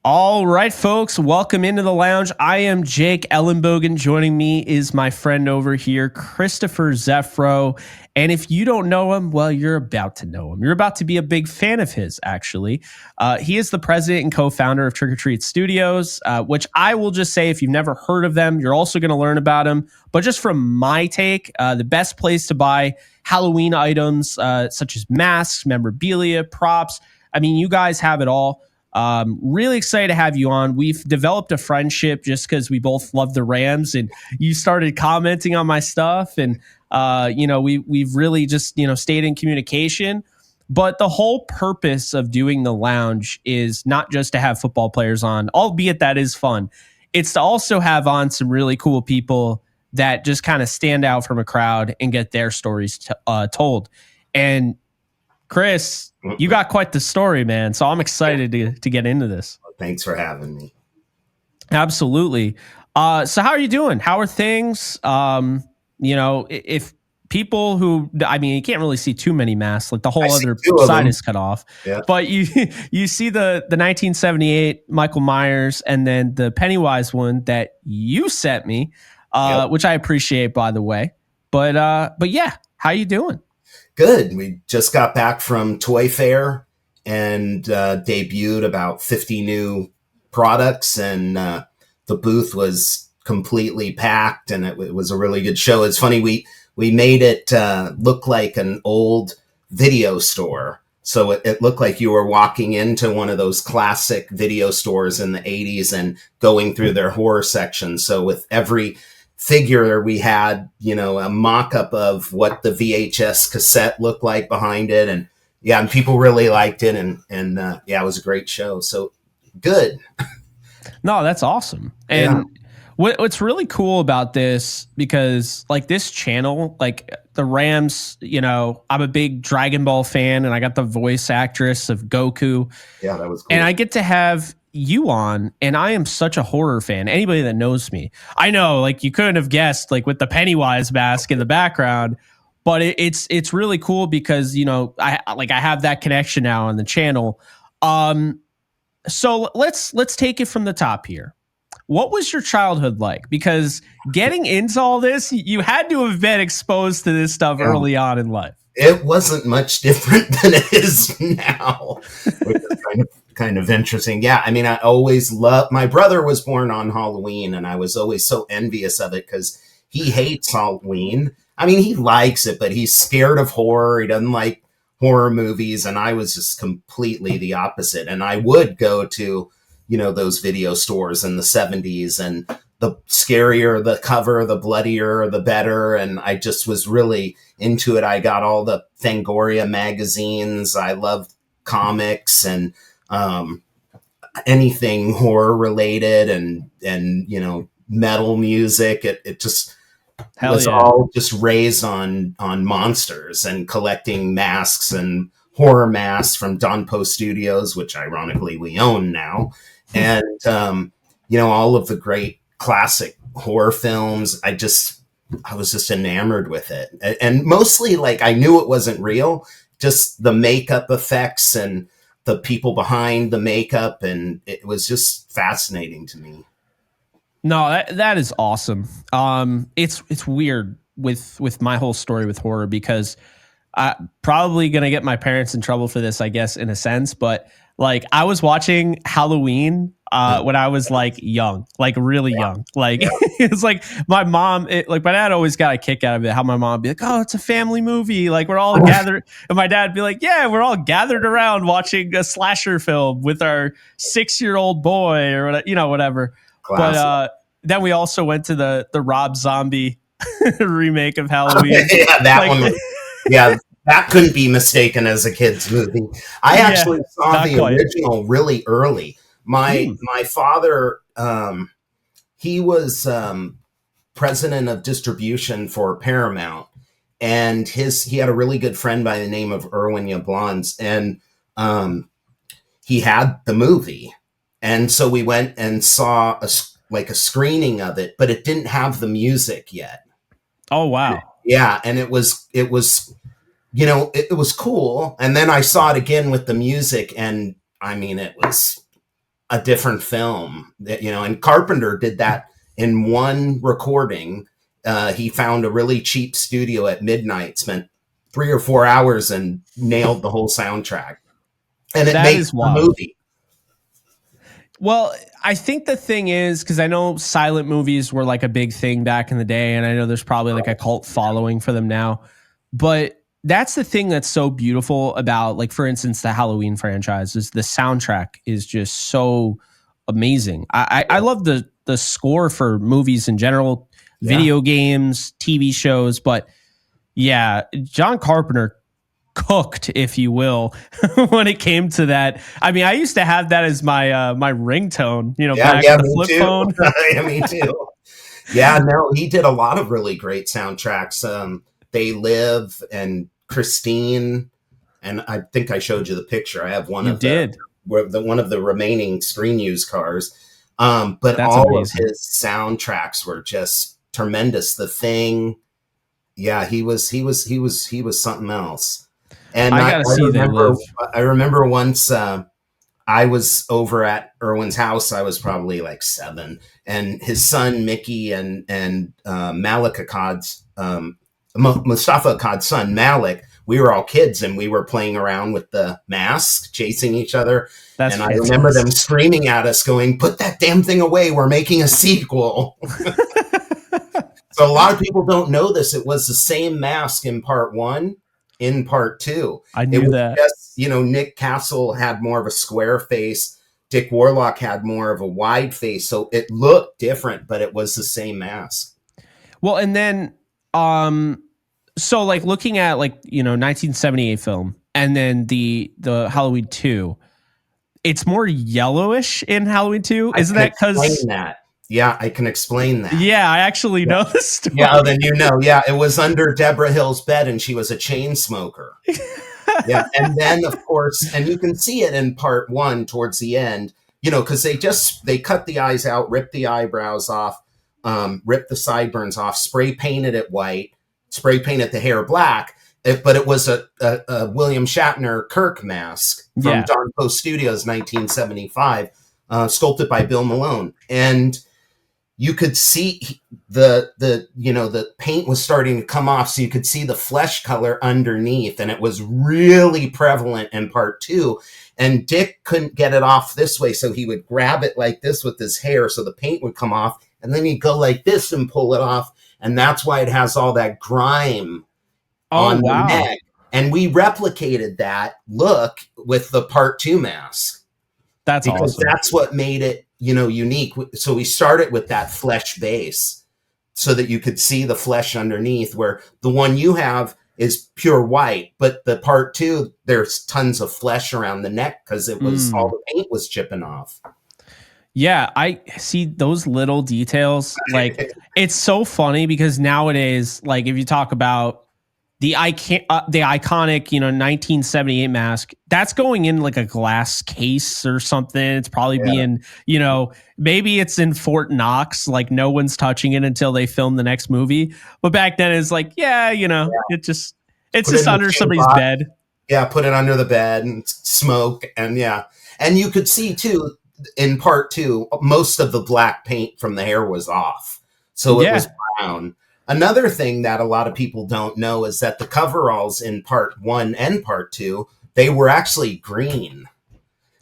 All right, folks, welcome into the lounge. I am Jake Ellenbogen. Joining me is my friend over here, Christopher Zephro. And if you don't know him, well, you're about to know him. You're about to be a big fan of his, actually. He is the president and co-founder of Trick or Treat Studios, which I will just say, if you've never heard of them, you're also going to learn about him. But just from my take, the best place to buy Halloween items, such as masks, memorabilia, props. I mean, you guys have it all. Really excited to have you on. We've developed a friendship just because we both love the Rams, and you started commenting on my stuff, and we've really just stayed in communication. But the whole purpose of doing the lounge is not just to have football players on, albeit that is fun. It's to also have on some really cool people that just kind of stand out from a crowd and get their stories told. And Chris, you got quite the story, man. So I'm excited to get into this. Thanks for having me. Absolutely. So how are you doing? How are things? If people who, I mean, you can't really see too many masks, like the whole other side is cut off. Yeah. But you see the 1978 Michael Myers and then the Pennywise one that you sent me, which I appreciate, by the way. But yeah, how you doing? Good. We just got back from Toy Fair and debuted about 50 new products, and the booth was completely packed, and it was a really good show. It's funny, we made it look like an old video store. So it looked like you were walking into one of those classic video stores in the 80s and going through their horror section. So with every figure we had, a mock-up of what the VHS cassette looked like behind it, and people really liked it, and it was a great show. So good. No, that's awesome. And what's really cool about this, because like this channel, like the Rams, I'm a big Dragon Ball fan, and I got the voice actress of Goku. Yeah, that was cool. And I get to have you on, and I am such a horror fan. Anybody that knows me, I know, like, you couldn't have guessed, like, with the Pennywise mask in the background, but it's really cool because I have that connection now on the channel. So let's take it from the top here. What was your childhood like? Because getting into all this, you had to have been exposed to this stuff early on in life. It wasn't much different than it is now, which is kind of interesting. Yeah, I mean, I always loved, my brother was born on Halloween, and I was always so envious of it because he hates Halloween. I mean, he likes it, but he's scared of horror. He doesn't like horror movies, and I was just completely the opposite. And I would go to, those video stores in the 70s, and the scarier the cover, the bloodier, the better. And I just was really into it. I got all the Fangoria magazines. I loved comics and anything horror related, and metal music. It just was all just raised on monsters and collecting masks and horror masks from Donpo Studios, which ironically we own now. And, all of the great classic horror films. I was just enamored with it. And mostly, like, I knew it wasn't real, just the makeup effects and the people behind the makeup. And it was just fascinating to me. No, that is awesome. It's weird with my whole story with horror, because I'm probably going to get my parents in trouble for this, I guess, in a sense. But like, I was watching Halloween when I was like young, like really young. Like it's like my mom, my dad always got a kick out of it. How my mom would be like, "Oh, it's a family movie. Like, we're all gathered," and my dad would be like, "Yeah, we're all gathered around watching a slasher film with our 6-year-old boy," or whatever. Classic. But then we also went to the Rob Zombie remake of Halloween. Yeah, that one. Yeah. That couldn't be mistaken as a kid's movie. I actually saw the original really early. My father, he was president of distribution for Paramount, and he had a really good friend by the name of Erwin Yablans, and he had the movie, and so we went and saw a screening of it, but it didn't have the music yet. Oh wow! Yeah, and it was. It was cool. And then I saw it again with the music, and I mean, it was a different film. And Carpenter did that in one recording. He found a really cheap studio at midnight, spent 3 or 4 hours, and nailed the whole soundtrack. And it That makes is a wild. movie. Well, I think the thing is, because I know silent movies were like a big thing back in the day, and I know there's probably like a cult following for them now. But that's the thing that's so beautiful about, like, for instance, the Halloween franchise is the soundtrack is just so amazing. I love the score for movies in general, video games, TV shows, but yeah, John Carpenter cooked, if you will, when it came to that. I mean, I used to have that as my my ringtone, back in the flip phone. Yeah, me too. Yeah, no, he did a lot of really great soundtracks. They Live and Christine, and I think I showed you the picture. I have one one of the remaining screen used cars. But That's all amazing. of his soundtracks were just tremendous. The Thing, yeah, he was something else. And I gotta see They Live. I remember once I was over at Irwin's house. I was probably like 7, and his son Mickey and Malik Akkad's Mustafa Akkad's son Malik. We were all kids, and we were playing around with the mask, chasing each other. That's and I remember them screaming at us, going, "Put that damn thing away! We're making a sequel." So a lot of people don't know this. It was the same mask in part 1, in part 2. I knew that. Just, Nick Castle had more of a square face. Dick Warlock had more of a wide face. So it looked different, but it was the same mask. Well, and then, so like looking at 1978 film, and then the Halloween 2, it's more yellowish in Halloween 2. Isn't that because that? Yeah, I can explain that. Yeah, I actually know the story. Yeah, then Yeah, it was under Deborah Hill's bed, and she was a chain smoker. Yeah, and then of course, and you can see it in part 1 towards the end, because they cut the eyes out, ripped the eyebrows off, ripped the sideburns off, spray painted it white, spray painted the hair black. But it was a William Shatner Kirk mask from Don Post Studios, 1975, sculpted by Bill Malone, and you could see the paint was starting to come off, so you could see the flesh color underneath, and it was really prevalent in part 2. And Dick couldn't get it off this way, so he would grab it like this with his hair, so the paint would come off, and then he'd go like this and pull it off, and that's why it has all that grime on the neck. And we replicated that look with the part 2 mask. That's awesome. That's what made it unique. So we started with that flesh base so that you could see the flesh underneath, where the one you have is pure white, but the part 2, there's tons of flesh around the neck because it was all the paint was chipping off. Yeah, I see those little details. Like, it's so funny because nowadays, like, if you talk about the iconic, 1978 mask, that's going in like a glass case or something. It's probably being, maybe it's in Fort Knox, like no one's touching it until they film the next movie. But back then it's like, it's just under somebody's bed. Yeah, put it under the bed and smoke. And and you could see too, in part 2, most of the black paint from the hair was off. So it was brown. Another thing that a lot of people don't know is that the coveralls in part 1 and part 2, they were actually green.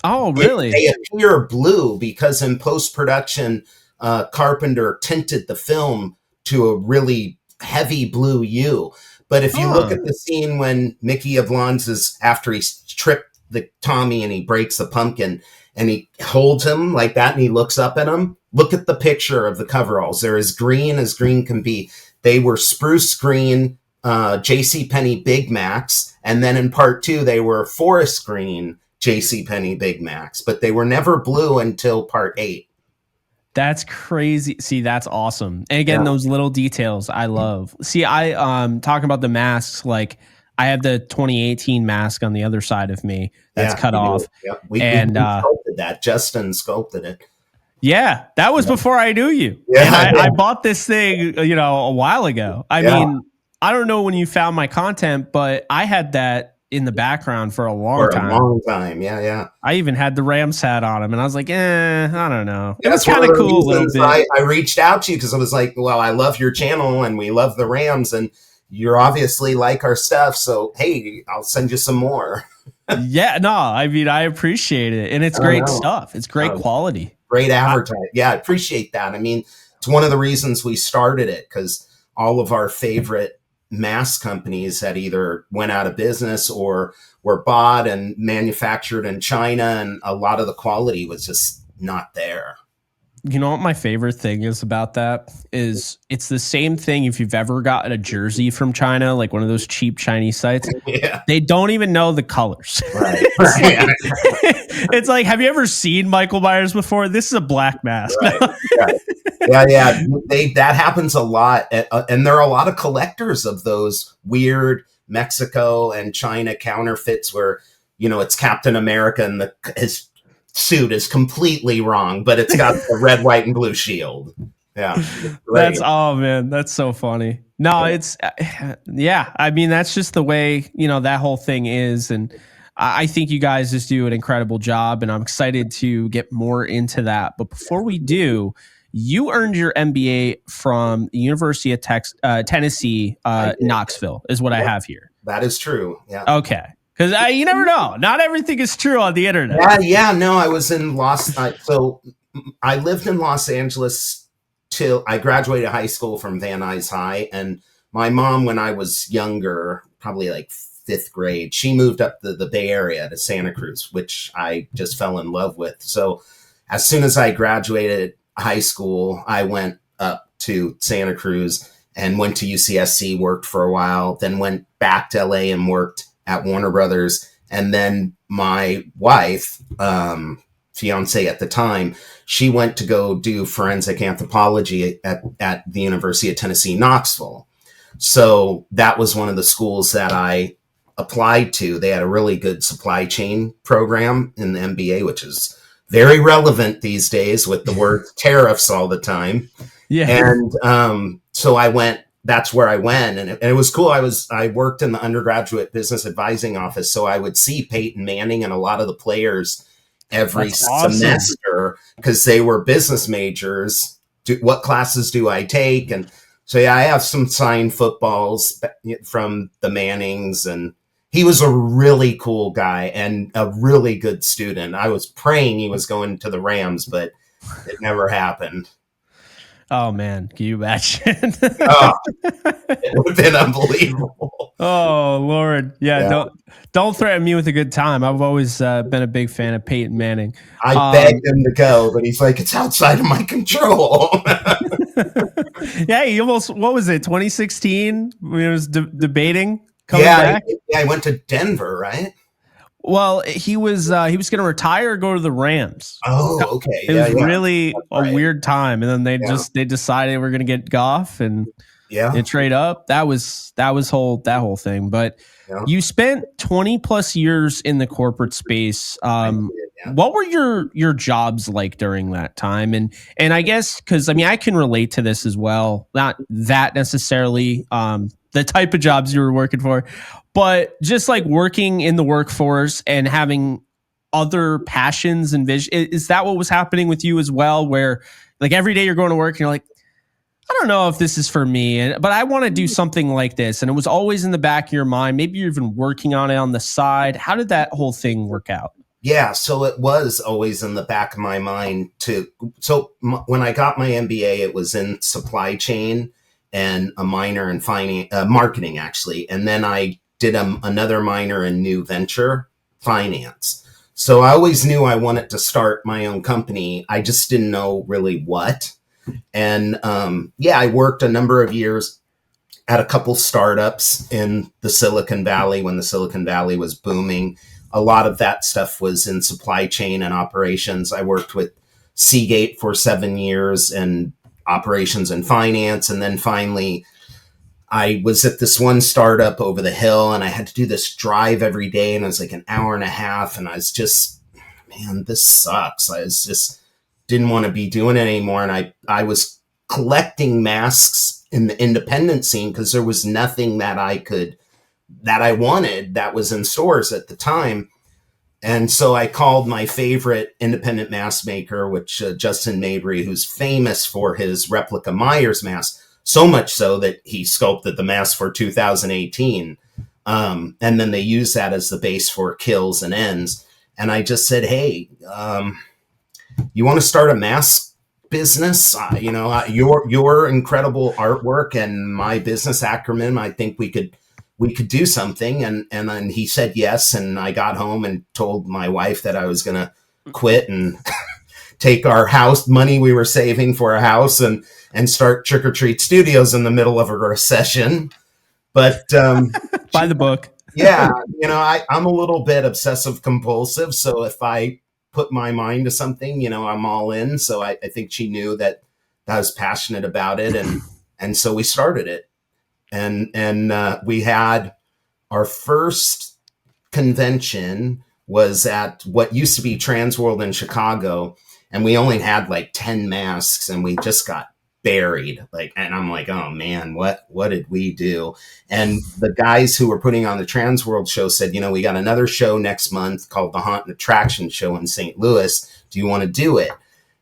Oh, really? They appear blue because in post-production, Carpenter tinted the film to a really heavy blue hue. But if you look at the scene when Mickey Avlons is, after he's tripped the Tommy and he breaks the pumpkin, and he holds him like that and he looks up at him, look at the picture of the coveralls. They're as green can be. They were spruce green JCPenney Big Macs, and then in part 2 they were forest green JCPenney Big Macs, but they were never blue until part 8. That's crazy. See, that's awesome. And again, those little details I love. See, I talking about the masks, like I have the 2018 mask on the other side of me that's cut off. Yeah. We sculpted that. Justin sculpted it. Yeah, that was before I knew you. Yeah, and I bought this thing, a while ago. I mean, I don't know when you found my content, but I had that in the background for a long For a time. long time. Yeah, yeah. I even had the Rams hat on him, and I was like, I don't know. It was That's one kind of of the cool a little reasons bit. I reached out to you, because I was like, well, I love your channel and we love the Rams, and you're obviously like our stuff. So, hey, I'll send you some more. Yeah, no, I mean, I appreciate it, and it's I don't great know. stuff. It's great quality. Great advertising. Yeah, I appreciate that. I mean, it's one of the reasons we started it, because all of our favorite mask companies had either went out of business or were bought and manufactured in China, and a lot of the quality was just not there. You know what my favorite thing is about that is it's the same thing if you've ever gotten a jersey from China, like one of those cheap Chinese sites. Yeah. They don't even know the colors. Right. It's like, it's like, have you ever seen Michael Myers before? This is a black mask. Right. Yeah. That happens a lot, and there are a lot of collectors of those weird Mexico and China counterfeits where it's Captain America and his suit is completely wrong, but it's got the red, white, and blue shield. Yeah, Oh man, that's so funny. No, it's yeah. I mean, that's just the way that whole thing is, and I think you guys just do an incredible job, and I'm excited to get more into that. But before we do, you earned your MBA from the University of Tennessee, Knoxville, is what I have here. That is true. Yeah. Okay. Because you never know. Not everything is true on the internet. Yeah. No, I was in so I lived in Los Angeles till I graduated high school from Van Nuys High. And my mom, when I was younger, probably like 5th grade, she moved up the Bay Area to Santa Cruz, which I just fell in love with. So as soon as I graduated high school, I went up to Santa Cruz and went to UCSC, worked for a while, then went back to LA and worked at Warner Brothers. And then my wife, fiance at the time, she went to go do forensic anthropology at the University of Tennessee, Knoxville. So that was one of the schools that I applied to. They had a really good supply chain program in the MBA, which is very relevant these days with the word tariffs all the time. Yeah. And so I went. That's where I went, and it was cool. I worked in the undergraduate business advising office, so I would see Peyton Manning and a lot of the players every semester because they were business majors. What classes do I take? And so yeah, I have some signed footballs from the Mannings, and he was a really cool guy and a really good student. I was praying he was going to the Rams, but it never happened. Oh man, can you imagine? It would have been unbelievable. Oh Lord, yeah. Don't threaten me with a good time. I've always been a big fan of Peyton Manning. I begged him to go, but he's like, it's outside of my control. Yeah, he almost. What was it? 2016 when he was debating coming back. Yeah, I went to Denver, right? Well, he was going to retire or go to the Rams. Oh, okay. It was really a weird time, and then they decided we're going to get Goff and trade up. That whole thing. But you spent 20 plus years in the corporate space. What were your jobs like during that time? And I guess because I can relate to this as well. Not that necessarily the type of jobs you were working for, but just like working in the workforce and having other passions and vision. Is that what was happening with you as well? Where like every day you're going to work and you're like, I don't know if this is for me, but I want to do something like this. And it was always in the back of your mind. Maybe you're even working on it on the side. How did that whole thing work out? Yeah, so it was always in the back of my mind too. So when I got my MBA, it was in supply chain and a minor in marketing, actually. And then I did another minor in new venture finance. So I always knew I wanted to start my own company. I just didn't know really what. And I worked a number of years at a couple startups in the Silicon Valley when the Silicon Valley was booming. A lot of that stuff was in supply chain and operations. I worked with Seagate for 7 years in operations and finance. And then finally, I was at this one startup over the hill and I had to do this drive every day. And it was like an hour and a half. And I was just, man, this sucks. I was just didn't want to be doing it anymore. And I was collecting masks in the independent scene because there was nothing that I could that I wanted that was in stores at the time. And so I called my favorite independent mask maker, which Justin Mabry, who's famous for his replica Myers mask, so much so that he sculpted the mask for 2018. And then they use that as the base for kills and ends. And I just said, hey, you want to start a mask business? Your incredible artwork and my business acumen, I think we could do something. And then he said yes. And I got home and told my wife that I was going to quit and take our house money we were saving for a house and start Trick or Treat Studios in the middle of a recession. But by the book. Yeah. I'm a little bit obsessive compulsive. So if I put my mind to something, I'm all in. So I think she knew that I was passionate about it. And so we started it. And we had our first convention was at what used to be Trans World in Chicago. And we only had like 10 masks and we just got buried. And I'm like, oh man, what did we do? And the guys who were putting on the Trans World show said, we got another show next month called the Haunt and Attraction Show in St. Louis. Do you want to do it?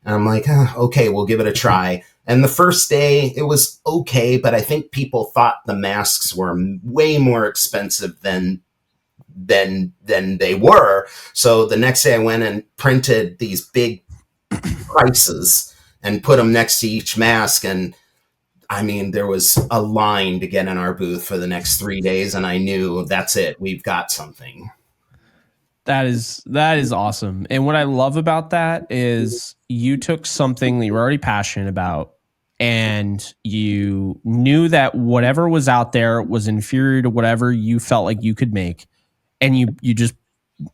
And I'm like, okay, we'll give it a try. And the first day it was okay, but I think people thought the masks were way more expensive than they were. So the next day I went and printed these big prices and put them next to each mask. And I mean, there was a line to get in our booth for the next 3 days. And I knew that's it. We've got something. That is awesome. And what I love about that is you took something that you were already passionate about and you knew that whatever was out there was inferior to whatever you felt like you could make. And you just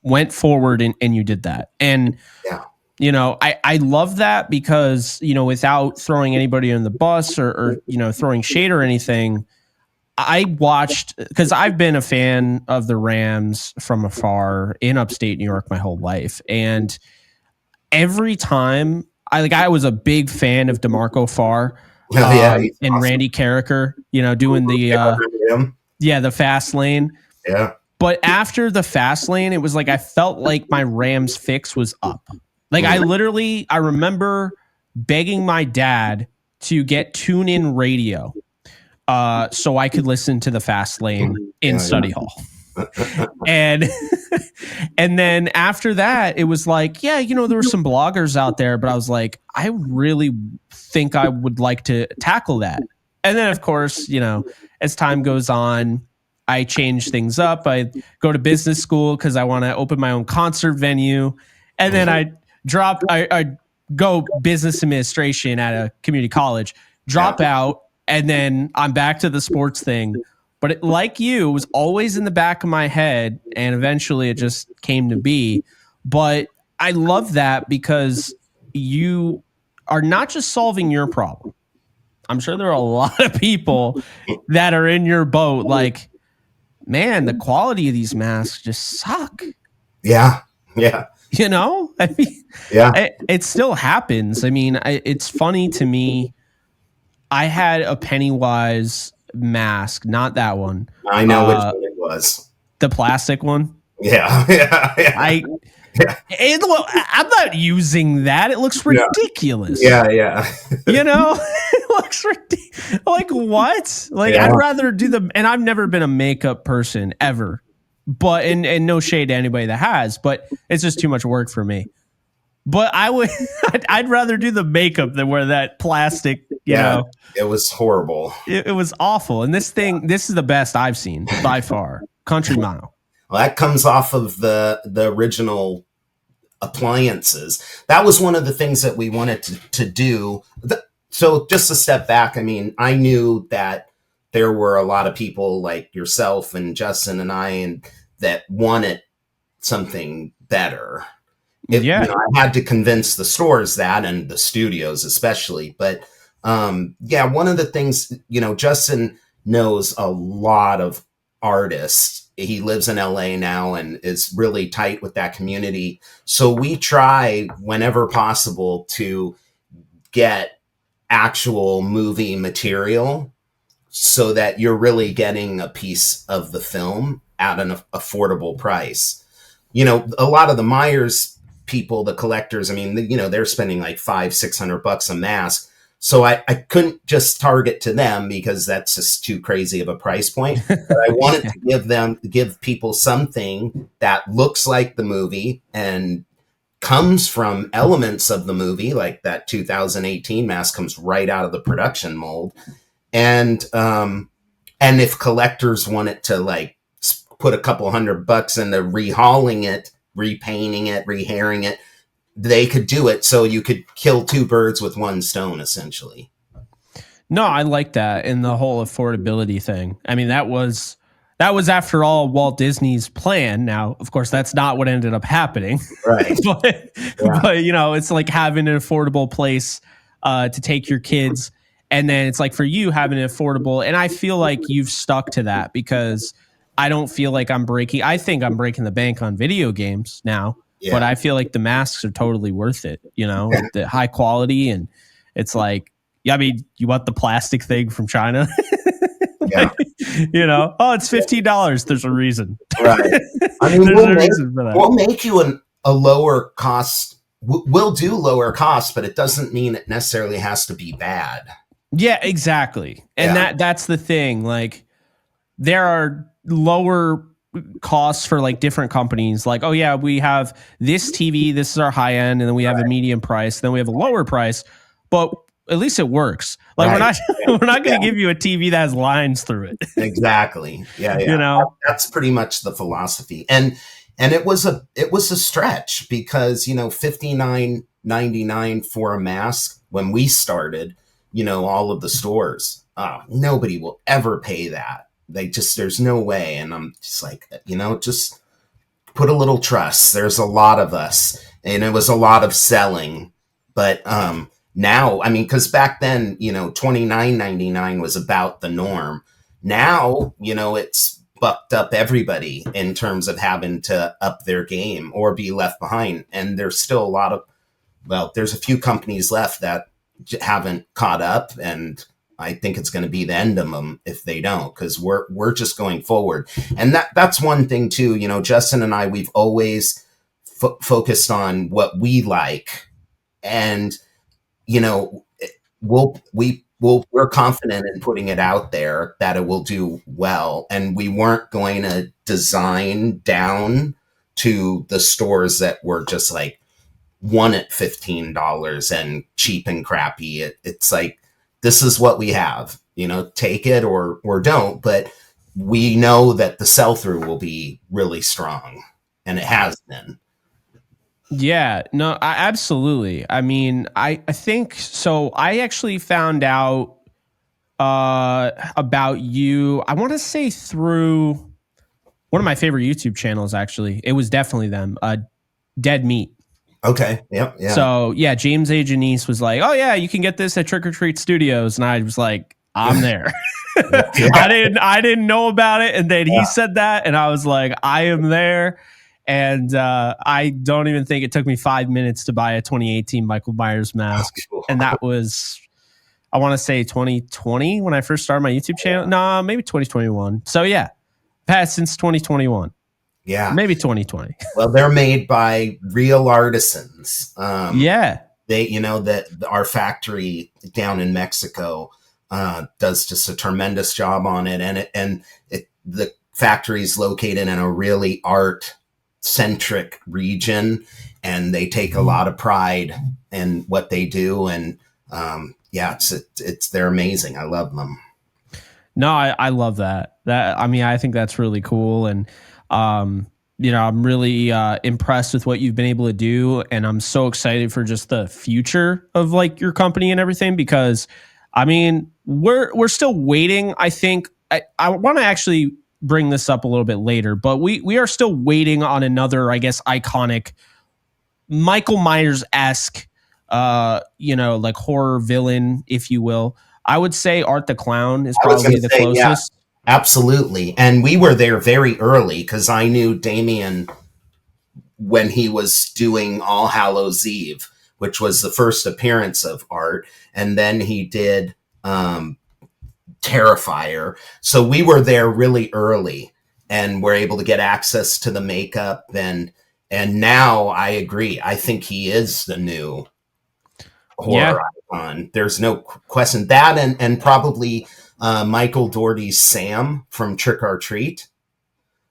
went forward and you did that. And, I love that because, without throwing anybody on the bus or throwing shade or anything, I watched, because I've been a fan of the Rams from afar in upstate New York my whole life. And every time I was a big fan of DeMarco Farr and awesome. Randy Carricker, doing the fast lane. Yeah. But after the fast lane, it was like I felt like my Rams fix was up. I remember begging my dad to get TuneIn Radio so I could listen to the fast lane in study hall. And then after that, it was like, there were some bloggers out there, but I was like, I really think I would like to tackle that. And then, of course, as time goes on, I change things up. I go to business school because I want to open my own concert venue. And then I go business administration at a community college, drop out, and then I'm back to the sports thing. But it was always in the back of my head, and eventually it just came to be. But I love that because you are not just solving your problem. I'm sure there are a lot of people that are in your boat like, man, the quality of these masks just suck. Yeah. Yeah. It still happens. I mean, it's funny to me. I had a Pennywise mask, not that one. I know which one it was. The plastic one. Yeah. I'm not using that. It looks ridiculous. Yeah. It looks ridiculous. Like what? I'd rather do and I've never been a makeup person ever. But and no shade to anybody that has, but it's just too much work for me. But I'd rather do the makeup than wear that plastic, you know. It was horrible. It was awful. And this is the best I've seen by far. Country Mile. Well, that comes off of the original appliances. That was one of the things that we wanted to do. So just a step back, I mean, I knew that there were a lot of people like yourself and Justin and I that wanted something better. I had to convince the stores that, and the studios especially. But one of the things, Justin knows a lot of artists. He lives in LA now and is really tight with that community. So we try whenever possible to get actual movie material so that you're really getting a piece of the film at an affordable price. A lot of the Myers people, the collectors, I mean, they're spending like $500-600 a mask. So I couldn't just target to them because that's just too crazy of a price point. But I wanted to give people something that looks like the movie and comes from elements of the movie, like that 2018 mask comes right out of the production mold. And if collectors wanted to like put a couple $100 into rehauling it, repainting it, rehairing it, they could do it. So you could kill two birds with one stone, essentially. No, I like that, and the whole affordability thing. I mean, that was after all Walt Disney's plan. Now, of course, that's not what ended up happening. Right. but it's like having an affordable place to take your kids, and then it's like for you having an affordable. And I feel like you've stuck to that because I don't feel like I think I'm breaking the bank on video games now, but I feel like the masks are totally worth it. Like the high quality, and it's like. Yeah, I mean, you want the plastic thing from China? Yeah. Oh, it's $15. There's a reason. Right. I mean, we'll make you a lower cost. We'll do lower cost, but it doesn't mean it necessarily has to be bad. Yeah, exactly. And that's the thing. Like, there are lower costs for like different companies. Like, oh yeah, we have this TV. This is our high end, and then we have a medium price. Then we have a lower price, but at least it works. Like we're not going to give you a TV that has lines through it. Exactly. Yeah. That's pretty much the philosophy. And it was a stretch because, $59.99 for a mask when we started, all of the stores, nobody will ever pay that. There's no way. And I'm just like, just put a little trust. There's a lot of us, and it was a lot of selling, but, now, I mean, because back then, $29.99 was about the norm. Now, it's bucked up everybody in terms of having to up their game or be left behind. And there's still there's a few companies left that haven't caught up. And I think it's going to be the end of them if they don't, because we're just going forward. And that's one thing, too. Justin and I, we've always focused on what we like. And we're confident in putting it out there that it will do well. And we weren't going to design down to the stores that were just like one at $15 and cheap and crappy. It's like, this is what we have, take it or don't. But we know that the sell-through will be really strong, and it has been. Yeah, no, absolutely. I mean, I think so. I actually found out about you. I want to say through one of my favorite YouTube channels. Actually, it was definitely them. Dead Meat. Okay. Yep. Yeah. So yeah, James A. Janice was like, "Oh yeah, you can get this at Trick or Treat Studios," and I was like, "I'm there." Yeah. I didn't know about it, and then he said that, and I was like, "I am there." And I don't even think it took me 5 minutes to buy a 2018 Michael Myers mask. And that was, I want to say 2020 when I first started my YouTube channel. No, maybe 2021. So yeah, I've had since 2021. Yeah. Maybe 2020. Well, they're made by real artisans. Yeah. They, that our factory down in Mexico does just a tremendous job on it. And the factory is located in a really art-centric region, and they take a lot of pride in what they do. And they're amazing. I love them. No, I love that. I think that's really cool. And, I'm really impressed with what you've been able to do. And I'm so excited for just the future of like your company and everything, because I mean, we're still waiting. I think I want to actually bring this up a little bit later, but we are still waiting on another, I guess, iconic Michael Myers-esque, like horror villain, if you will. I would say Art the Clown is probably the closest. Yeah, absolutely. And we were there very early because I knew Damien when he was doing All Hallows Eve, which was the first appearance of Art. And then he did Terrifier. So we were there really early and were able to get access to the makeup. And now I agree. I think he is the new horror Yeah. icon. There's no question. That and probably Michael Dougherty's Sam from Trick or Treat.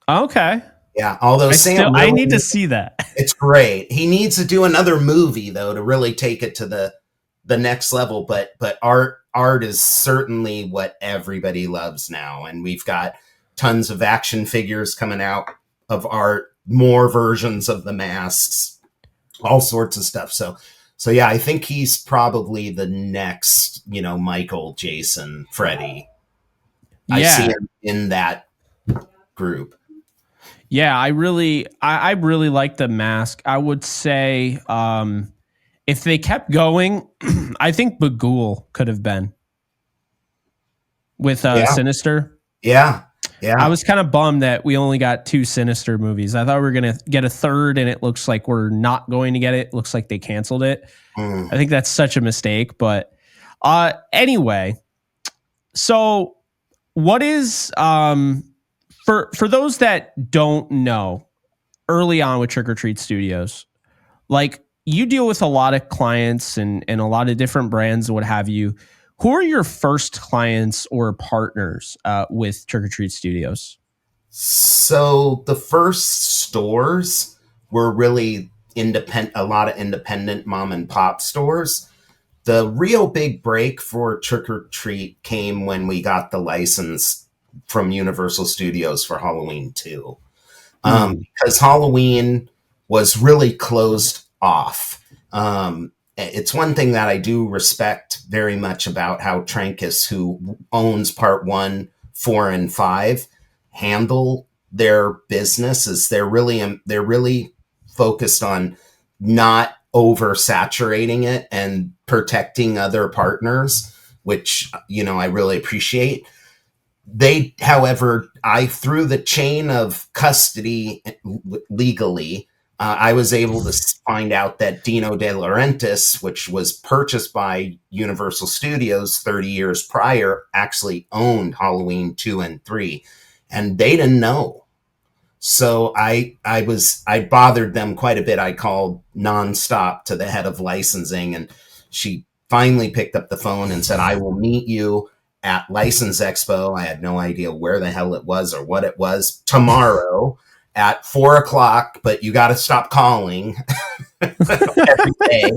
Okay. Yeah, although Sam I really, need to see that. it's great. He needs to do another movie though to really take it to the next level. But art is certainly what everybody loves now, and we've got tons of action figures coming out of art, more versions of the masks, all sorts of stuff. So yeah, I think he's probably the next, Michael, Jason, Freddy. I see Yeah. him in that group. Yeah, I really like the mask. I would say if they kept going, I think Bagul could have been with Yeah, Sinister. yeah, I yeah. was kind of bummed that we only got 2 Sinister movies. I thought we were going to get a third, and it looks like we're not going to get it. Looks like they canceled it. Mm. I think that's such a mistake. But anyway, so what is for those that don't know, early on with Trick or Treat Studios, like you deal with a lot of clients and a lot of different brands and what have you. Who are your first clients or partners with Trick or Treat Studios? So the first stores were really independent, a lot of independent mom and pop stores. The real big break for Trick or Treat came when we got the license from Universal Studios for Halloween 2. Because Halloween was really closed off. It's one thing that I do respect very much about how Trancas, who owns part 1, 4, and 5, handle their business. Is they're really focused on not oversaturating it and protecting other partners, which I really appreciate. They, however, I through the chain of custody legally, I was able to find out that Dino De Laurentiis, which was purchased by Universal Studios 30 years prior, actually owned Halloween 2 and 3, and they didn't know. So I bothered them quite a bit. I called nonstop to the head of licensing, and she finally picked up the phone and said, "I will meet you at License Expo." I had no idea where the hell it was or what it was. Tomorrow at 4:00, but you got to stop calling every day,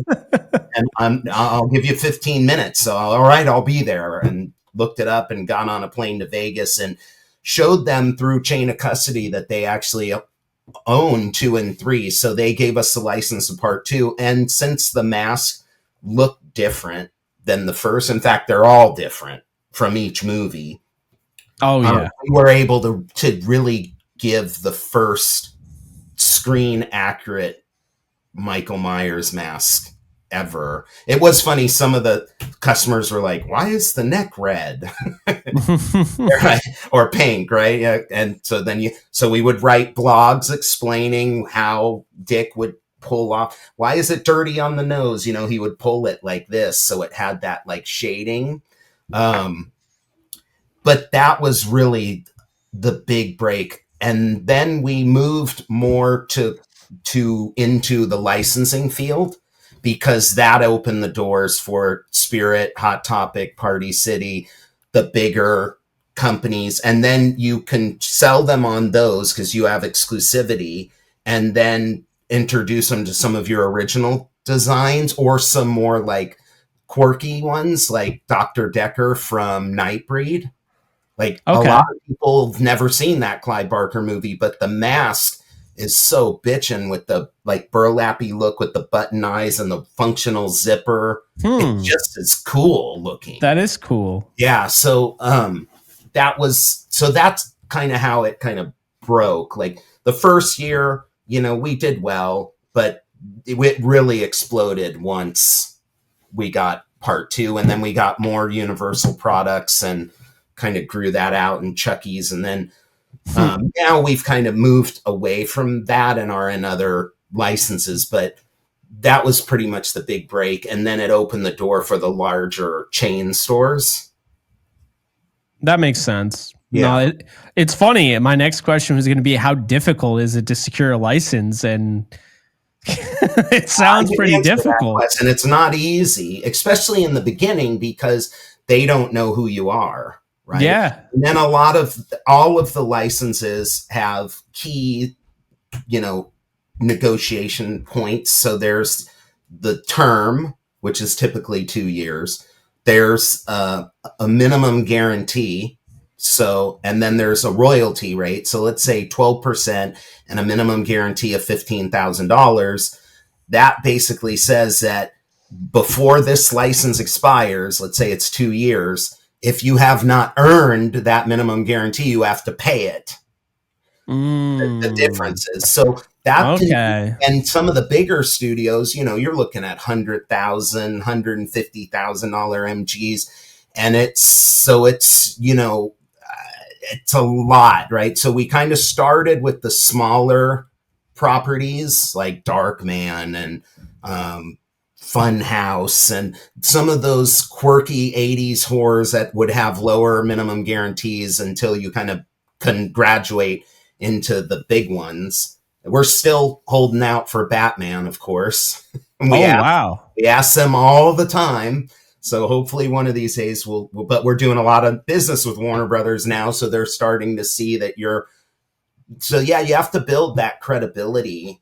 and I'll give you 15 minutes. So all right, I'll be there. And looked it up and got on a plane to Vegas and showed them through chain of custody that they actually own 2 and 3. So they gave us the license of part 2. And since the masks look different than the first, in fact, they're all different from each movie. Oh yeah, we were able to really give the first screen accurate Michael Myers mask ever. It was funny. Some of the customers were like, "Why is the neck red?" Right? Or pink, right? Yeah. And so we would write blogs explaining how Dick would pull off. Why is it dirty on the nose? He would pull it like this, so it had that like shading. But that was really the big break. And then we moved more to into the licensing field, because that opened the doors for Spirit, Hot Topic, Party City, the bigger companies. And then you can sell them on those because you have exclusivity, and then introduce them to some of your original designs or some more like quirky ones like Dr. Decker from Nightbreed. Like a okay. lot of people have never seen that Clyde Barker movie, but the mask is so bitchin' with the like burlappy look with the button eyes and the functional zipper. It just is cool looking. That is cool. Yeah. So that's kind of how it kind of broke. Like the first year, we did well, but it really exploded once we got part 2, and then we got more Universal products and kind of grew that out, and Chucky's. And then now we've kind of moved away from that and are in other licenses, but that was pretty much the big break. And then it opened the door for the larger chain stores. That makes sense. No, Yeah. it's funny. My next question was going to be, how difficult is it to secure a license? And it I sounds can pretty answer that difficult. question. It's not easy, especially in the beginning, because they don't know who you are, right? Yeah. And then all of the licenses have key, you know, negotiation points. So there's the term, which is typically 2 years. There's a minimum guarantee. So, and then there's a royalty rate. So let's say 12% and a minimum guarantee of $15,000. That basically says that before this license expires, let's say it's 2 years, if you have not earned that minimum guarantee, you have to pay it. The Mm, differences. So that can be, okay. and some of the bigger studios, you're looking at $100,000, $150,000 MGs. And it's a lot, right? So we kind of started with the smaller properties like Darkman and Funhouse and some of those quirky 80s horrors that would have lower minimum guarantees until you kind of can graduate into the big ones. We're still holding out for Batman, of course. we Oh, ask wow. we ask them all the time. So hopefully one of these days but we're doing a lot of business with Warner Brothers now, so they're starting to see that you have to build that credibility,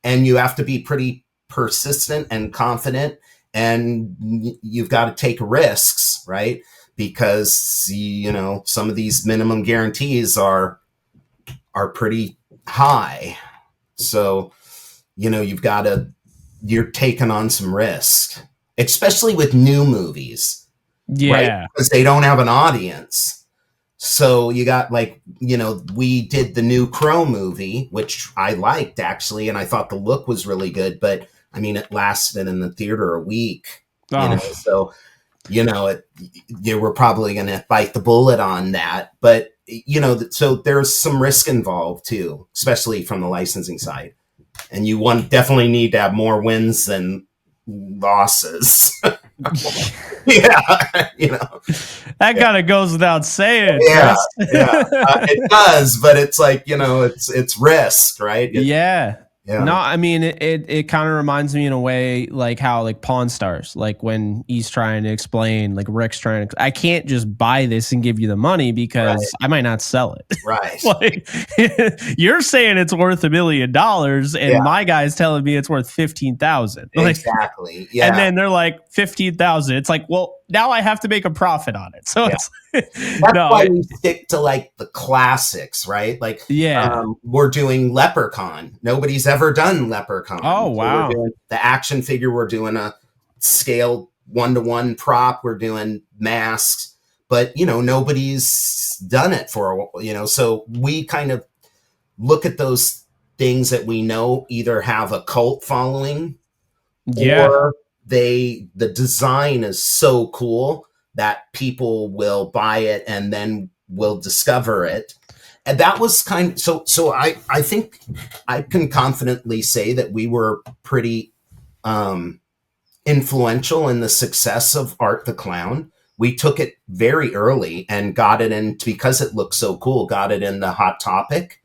and you have to be pretty persistent and confident, and you've got to take risks, right? Because some of these minimum guarantees are pretty high. So, you're taking on some risk, especially with new movies, right? Yeah. Because they don't have an audience. So you got we did the new Crow movie, which I liked actually, and I thought the look was really good, but I mean, it lasted in the theater a week, Oh, so, you were probably going to bite the bullet on that, but so there's some risk involved too, especially from the licensing side. And you definitely need to have more wins than losses. Yeah, that kind of goes without saying, yeah, Chris. yeah. It does, but it's like it's risk, right? Yeah. Yeah, No, I mean it kind of reminds me in a way like how like Pawn Stars, like when he's trying to explain, like Rick's trying to, I can't just buy this and give you the money because right, I might not sell it. right. Like you're saying it's worth $1 million Yeah, and my guy's telling me it's worth 15,000. Like, exactly. and Yeah, then they're like 15,000. It's like, well, now I have to make a profit on it. So yeah. it's That's no, why we stick to like the classics, right? Like, yeah. we're doing Leprechaun. Nobody's ever done Leprechaun. Oh, So we're wow. doing the action figure. We're doing a scaled 1-to-1 prop. We're doing masks, but nobody's done it for a while. So we kind of look at those things that we know either have a cult following, Yeah. or the design is so cool that people will buy it and then will discover it. And that was so I think I can confidently say that we were pretty influential in the success of Art the Clown. We took it very early and got it in, because it looked so cool, got it in the Hot Topic.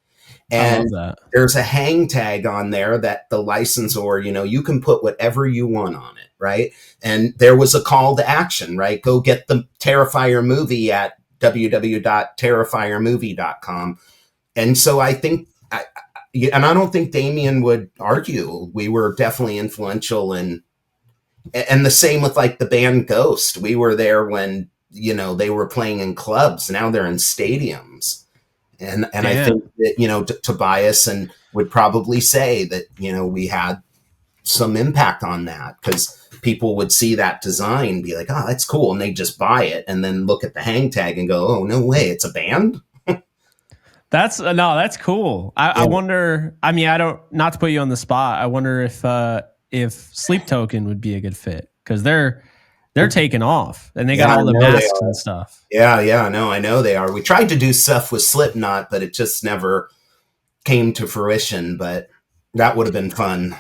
I love And that. there's a hang tag on there that the licensor, you can put whatever you want on it, right? And there was a call to action, right? Go get the Terrifier movie at www.terrifiermovie.com. And so I think, and I don't think Damien would argue, we were definitely influential and the same with like the band Ghost. We were there when, they were playing in clubs. Now they're in stadiums. And I Damn. think that, Tobias and would probably say that, we had some impact on that, because people would see that design, be like, oh, that's cool. And they just buy it and then look at the hang tag and go, oh, no way, it's a band. That's no, that's cool. I Yeah. wonder. I mean, I don't. Not to put you on the spot. I wonder if Sleep Token would be a good fit because they're taking off and they got Yeah, all the I know they masks are. and stuff. Yeah, no, I know they are. We tried to do stuff with Slipknot, but it just never came to fruition. But that would have been fun.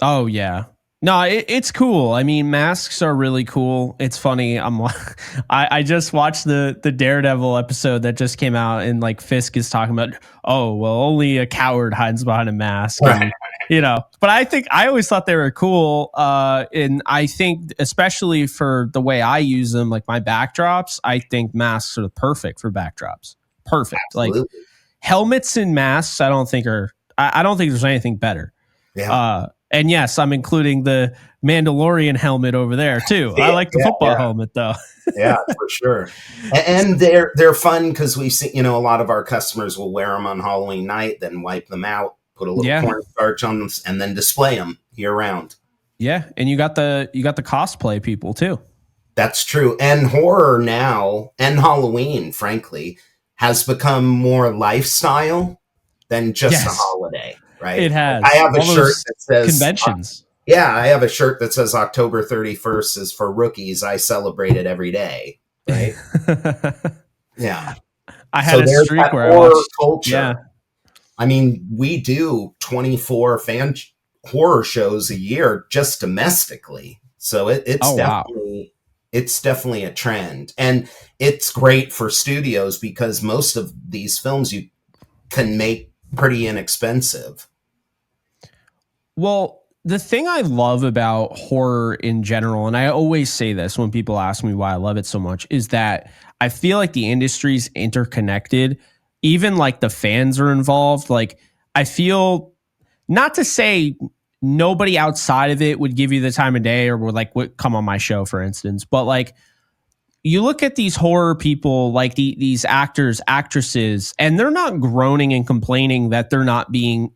Oh yeah, No, it's cool. I mean, masks are really cool. It's funny. I just watched the Daredevil episode that just came out, and like Fisk is talking about, oh well, only a coward hides behind a mask, and But I think I always thought they were cool, and I think especially for the way I use them, like my backdrops, I think masks are perfect for backdrops. Perfect, like Absolutely. helmets and masks. I don't think are. I don't think there's anything better. Yeah. And yes, I'm including the Mandalorian helmet over there too. I like the football helmet though. Yeah, for sure. And they're fun because we see, a lot of our customers will wear them on Halloween night, then wipe them out, put a little cornstarch on them, and then display them year round. Yeah, and you got the cosplay people too. That's true. And horror now, and Halloween, frankly, has become more lifestyle than just a holiday. Right. It has. I have a shirt that says conventions. I have a shirt that says October 31st is for rookies. I celebrate it every day. Right. Yeah. I had a streak where I watched culture. Yeah. I mean, we do 24 horror shows a year just domestically. So it's definitely a trend. And it's great for studios because most of these films you can make pretty inexpensive. Well, the thing I love about horror in general, and I always say this when people ask me why I love it so much, is that I feel like the industry's interconnected. Even like the fans are involved. Like I feel, not to say nobody outside of it would give you the time of day or would come on my show, for instance, but like you look at these horror people, like these actors, actresses, and they're not groaning and complaining that they're not being,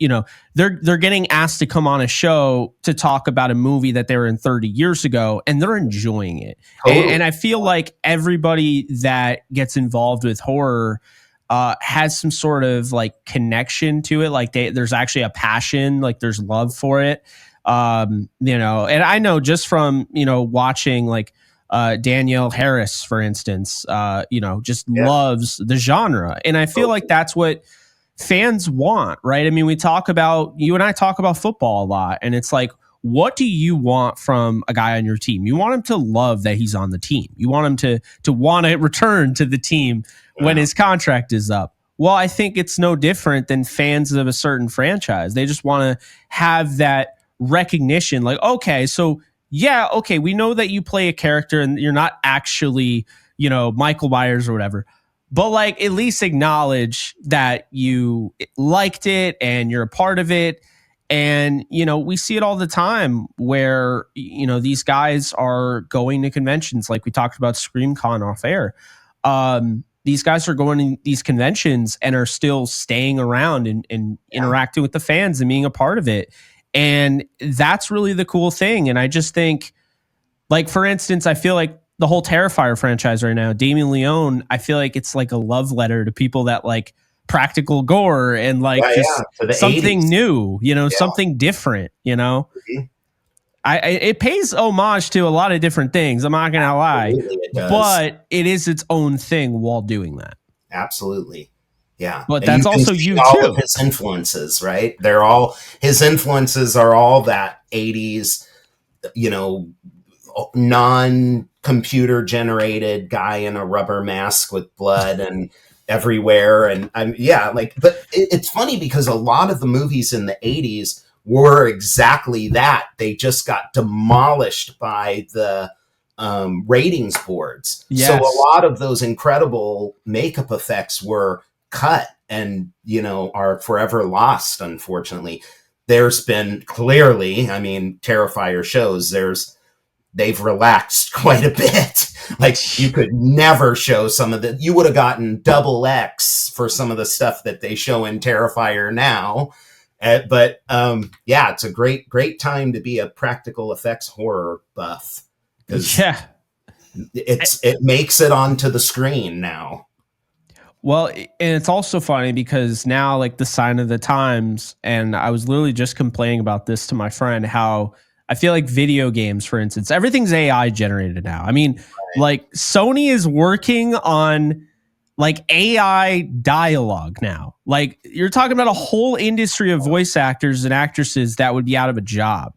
they're getting asked to come on a show to talk about a movie that they were in 30 years ago, and they're enjoying it. Totally. And I feel like everybody that gets involved with horror has some sort of like connection to it. Like there's actually a passion, like there's love for it. And I know just from, watching like, Danielle Harris, for instance, loves the genre. And I feel like that's what fans want, right? I mean, you and I talk about football a lot, and it's like, what do you want from a guy on your team? You want him to love that he's on the team. You want him to want to return to the team when his contract is up. Well, I think it's no different than fans of a certain franchise. They just want to have that recognition. Like, okay, so yeah, okay, we know that you play a character and you're not actually, Michael Myers or whatever, but like at least acknowledge that you liked it and you're a part of it. And, we see it all the time where, these guys are going to conventions, like we talked about ScreamCon off air. These guys are going to these conventions and are still staying around and interacting with the fans and being a part of it. And that's really the cool thing. And I just think, like, for instance, I feel like the whole Terrifier franchise right now, Damien Leone, I feel like it's like a love letter to people that like practical gore and like something 80s. New, something different, Mm-hmm. It pays homage to a lot of different things. I'm not going to lie, but it is its own thing while doing that. Absolutely. Yeah. But that's also you all too. Of his influences, right? His influences are all that 80s, non-computer generated guy in a rubber mask with blood and everywhere. And but it's funny because a lot of the movies in the 80s were exactly that. They just got demolished by the ratings boards. Yes. So a lot of those incredible makeup effects were cut and are forever lost. Unfortunately, there's been clearly, Terrifier shows, they've relaxed quite a bit. Like you could never show some of you would have gotten XX for some of the stuff that they show in Terrifier now. But it's a great time to be a practical effects horror buff because it makes it onto the screen now. Well, and it's also funny because now, like, the sign of the times, and I was literally just complaining about this to my friend, how I feel like video games, for instance, everything's AI generated now. I mean, like, Sony is working on, like, AI dialogue now. Like, you're talking about a whole industry of voice actors and actresses that would be out of a job.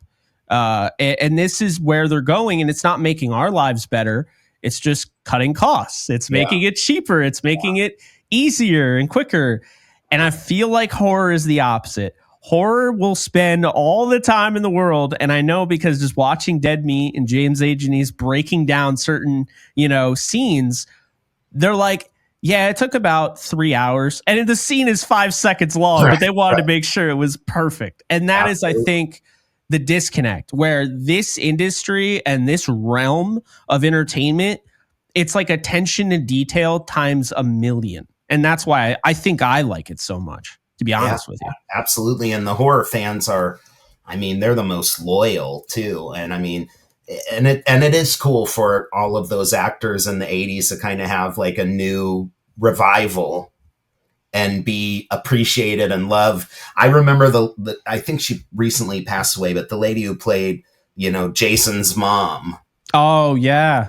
And this is where they're going, and it's not making our lives better. It's just cutting costs. It's making it cheaper. It's making it easier and quicker. And I feel like horror is the opposite. Horror will spend all the time in the world, and I know because just watching Dead Meat and James A. Janice breaking down certain, scenes, they're like, yeah, it took about 3 hours, and the scene is 5 seconds long, but they wanted to make sure it was perfect. And that is, I think, the disconnect where this industry and this realm of entertainment, it's like attention to detail times a million. And that's why I think I like it so much, to be honest with you. Absolutely. And the horror fans are, they're the most loyal too. And it is cool for all of those actors in the 80s to kind of have like a new revival and be appreciated and loved. I remember I think she recently passed away, but the lady who played, Jason's mom. Oh, yeah.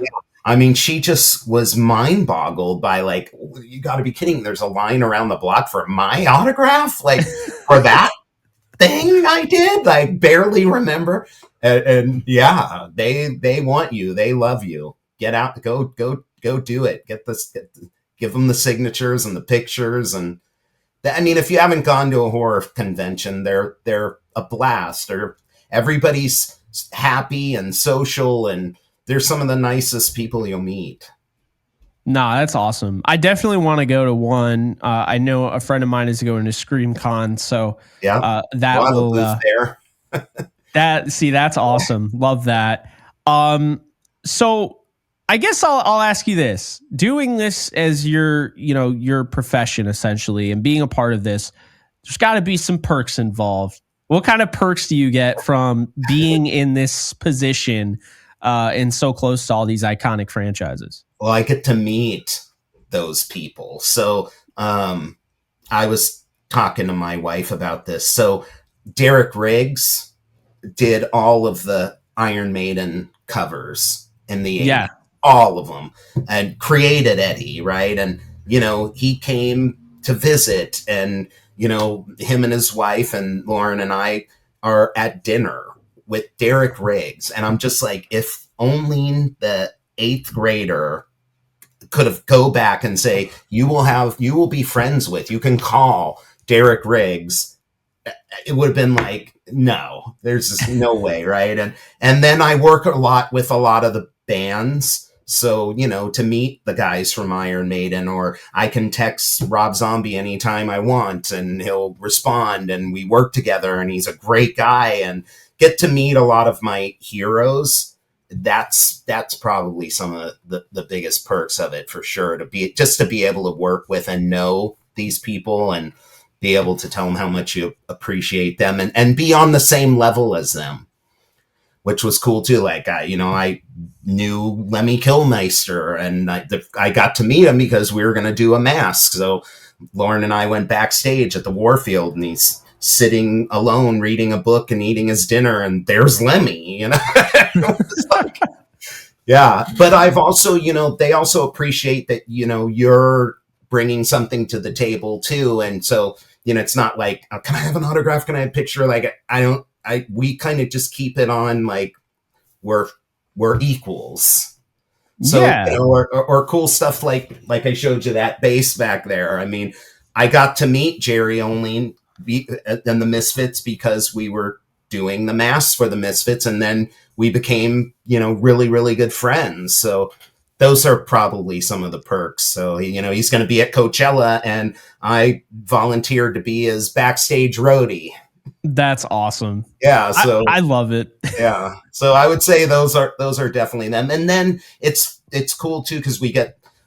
She just was mind boggled by like, you got to be kidding. There's a line around the block for my autograph, like for that thing I did. I barely remember. And yeah, they want you. They love you. Get out, go do it. Give them the signatures and the pictures. And if you haven't gone to a horror convention, they're a blast. Everybody's happy and social, and they're some of the nicest people you'll meet. No, that's awesome. I definitely want to go to one. I know a friend of mine is going to ScreamCon, so that will there. That's awesome. Love that. So I guess I'll ask you this: doing this as your profession essentially, and being a part of this, there's got to be some perks involved. What kind of perks do you get from being in this position and so close to all these iconic franchises? Well, I get to meet those people. So I was talking to my wife about this. So Derek Riggs did all of the Iron Maiden covers in the 80s. All of them, and created Eddie, right? And, he came to visit, and, him and his wife and Lauren and I are at dinner with Derek Riggs. And I'm just like, if only the 8th grader could have go back and say, you will be friends with, you can call Derek Riggs. It would have been like, no, there's just no way. Right. And then I work a lot with a lot of the bands. So, to meet the guys from Iron Maiden, or I can text Rob Zombie anytime I want and he'll respond, and we work together, and he's a great guy, and get to meet a lot of my heroes. That's probably some of the biggest perks of it, for sure, to be able to work with and know these people and be able to tell them how much you appreciate them and be on the same level as them, which was cool too. Like, I knew Lemmy Kilmister, and I got to meet him because we were going to do a mask. So Lauren and I went backstage at the Warfield, and he's sitting alone reading a book and eating his dinner, and there's Lemmy, like, yeah. But I've also, they also appreciate that, you're bringing something to the table too. And so, it's not like, can I have an autograph? Can I have a picture? Like, we kind of just keep it on like we're equals. So, or cool stuff like I showed you that bass back there. I got to meet Jerry only and the Misfits because we were doing the masks for the Misfits, and then we became, really, really good friends. So those are probably some of the perks. So, he's going to be at Coachella, and I volunteered to be his backstage roadie. That's awesome. Yeah. So I love it. Yeah. So I would say those are definitely them. And then it's cool too, because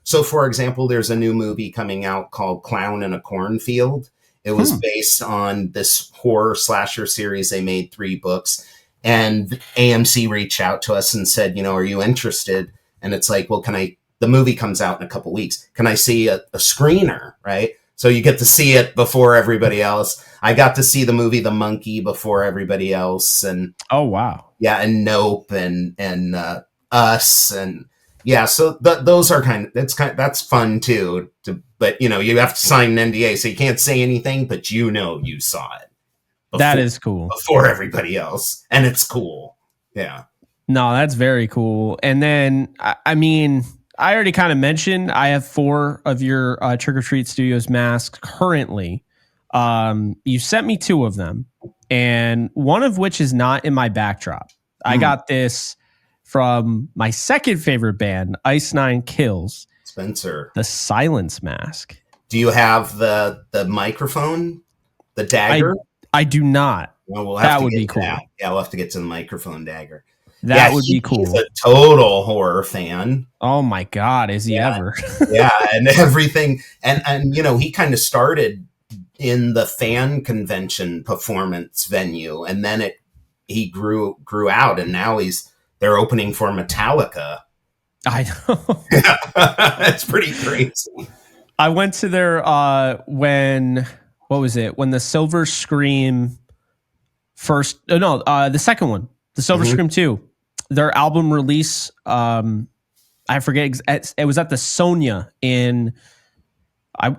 so for example, there's a new movie coming out called Clown in a Cornfield. It was based on this horror slasher series. They made 3 books, and AMC reached out to us and said, are you interested? And it's like, well, the movie comes out in a couple weeks. Can I see a screener? Right. So you get to see it before everybody else. I got to see the movie The Monkey before everybody else. And oh, wow. Yeah. And Nope and Us. And yeah, so those are that's fun too. But you have to sign an NDA, so you can't say anything, but you saw it. That is cool. Before everybody else. And it's cool. Yeah. No, that's very cool. And then, I mean, I already kind of mentioned I have 4 of your Trick or Treat Studios masks currently. You sent me 2 of them, and one of which is not in my backdrop. I got this from my second favorite band, Ice Nine Kills, Spencer, the Silence mask. do you have the microphone, the I dagger? I do not. Well, we'll have That to would get be to cool. that. Yeah, we'll have to get to the microphone dagger. That Yeah, would be he's cool. a total horror fan. Oh my God, is he ever? Yeah, and everything. And you know, he kind of started in the fan convention performance venue, and then he grew out, and now they're opening for Metallica. I know. That's pretty crazy. I went to their when what was it? When the Silver Scream first the second one, the Silver Scream 2, their album release, I forget it was at the Sonia in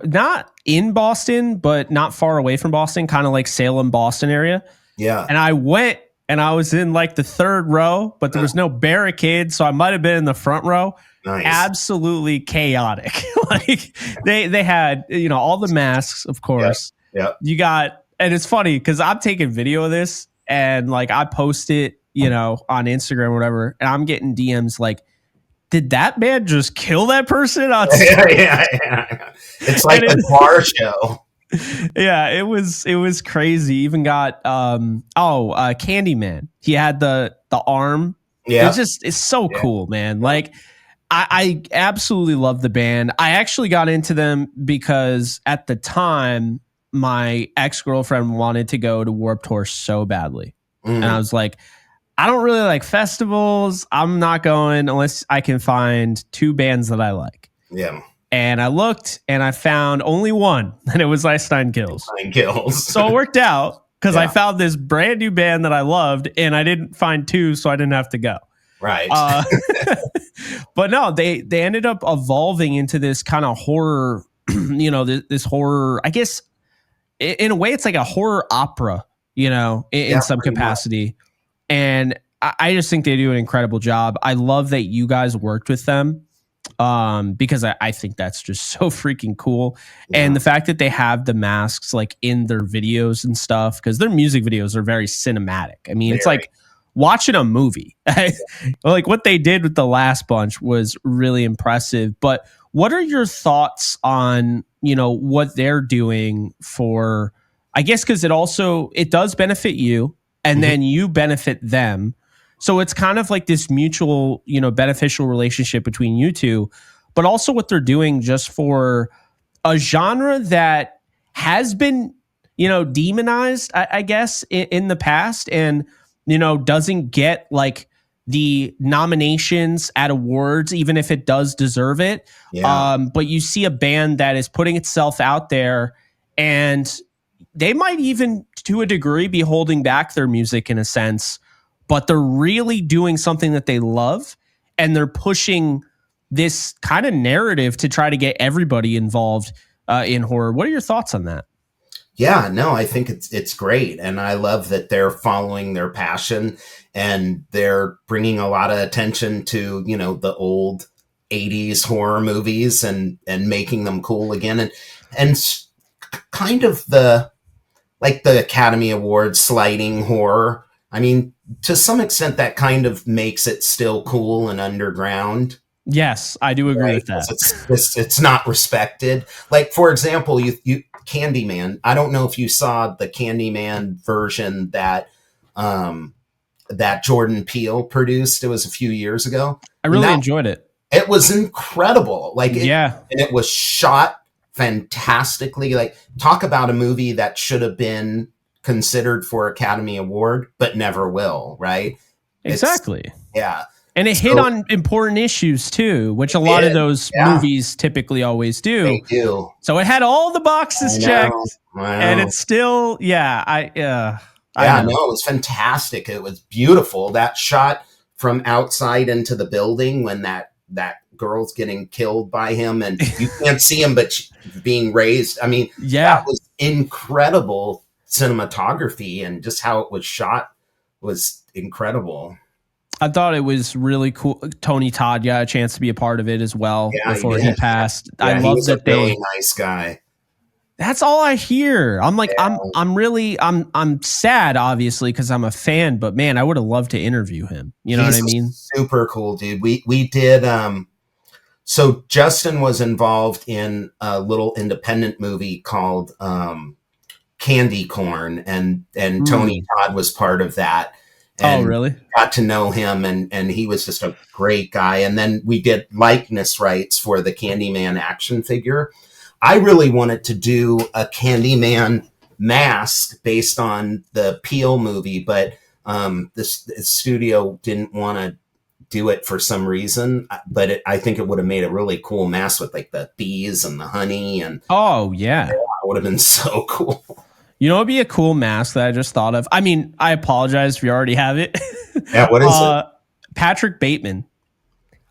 not in Boston, but not far away from Boston, kind of like Salem, Boston area. Yeah. And I went and I was in like the 3rd row, but there was no barricade, so I might have been in the front row. Nice. Absolutely chaotic. Like they had, you know, all the masks, of course. Yeah. You got, and it's funny because I'm taking video of this and like I post it, you know, on Instagram or whatever, and I'm getting DMs like, did that man just kill that person on stage? Yeah. It's like a bar show. Yeah, it was crazy. Even got Candyman. He had the arm. Yeah. It's so cool, man. Like I absolutely love the band. I actually got into them because at the time my ex-girlfriend wanted to go to Warped Tour so badly. And I was like, I don't really like festivals. I'm not going unless I can find 2 bands that I like. Yeah. And I looked and I found only one, and it was Ice Nine Kills. Nine Kills. So it worked out because I found this brand new band that I loved, and I didn't find 2, so I didn't have to go. Right. But no, they ended up evolving into this kind of horror, you know, this horror, I guess, in a way, it's like a horror opera, you know, in some capacity. And I just think they do an incredible job. I love that you guys worked with them because I think that's just so freaking cool. Yeah. And the fact that they have the masks like in their videos and stuff, because their music videos are very cinematic. I mean, it's like watching a movie. Like what they did with the last bunch was really impressive. But what are your thoughts on, you know, what they're doing for, I guess, because it does benefit you and then you benefit them. So it's kind of like this mutual, you know, beneficial relationship between you two, but also what they're doing just for a genre that has been, you know, demonized, I guess, in the past, and, you know, doesn't get like the nominations at awards, even if it does deserve it. Yeah. But you see a band that is putting itself out there, and they might even, to a degree, be holding back their music in a sense, but they're really doing something that they love, and they're pushing this kind of narrative to try to get everybody involved in horror. What are your thoughts on that? Yeah, no, I think it's great. And I love that they're following their passion, and they're bringing a lot of attention to, you know, the old 80s horror movies and making them cool again. And kind of the Academy Awards sliding horror. I mean, to some extent, that kind of makes it still cool and underground. Yes, I do agree with that. It's not respected. Like, for example, you Candyman. I don't know if you saw the Candyman version that that Jordan Peele produced. It was a few years ago. I really enjoyed it. It was incredible. Like, and it was shot fantastically. Like, talk about a movie that should have been considered for Academy Award, but never will, right? Exactly. Yeah. And it hit on important issues too, which a lot of those movies typically always do. They do. So it had all the boxes checked, and it's still, I know. It was fantastic. It was beautiful. That shot from outside into the building when that girl's getting killed by him, and you can't see him, but being raised. I mean, that was incredible cinematography, and just how it was shot was incredible. I thought it was really cool. Tony Todd got a chance to be a part of it as well Yeah, before he passed. I yeah, he love was a that really they. nice guy. That's all I hear. I'm like, Yeah, I'm sad, obviously, because I'm a fan. But man, I would have loved to interview him. You know what he's I a mean? super cool dude. We did. So Justin was involved in a little independent movie called Candy Corn, and Tony Mm. Todd was part of that, Oh, and really? got to know him, and he was just a great guy. And then we did likeness rights for the Candyman action figure. I really wanted to do a Candyman mask based on the Peel movie, but this studio didn't want to do it for some reason. But I think it would have made a really cool mask with like the bees and the honey, and Oh, yeah. it would have been so cool. You know, it'd be a cool mask that I just thought of. I mean, I apologize if you already have it. Yeah, what is it? Patrick Bateman.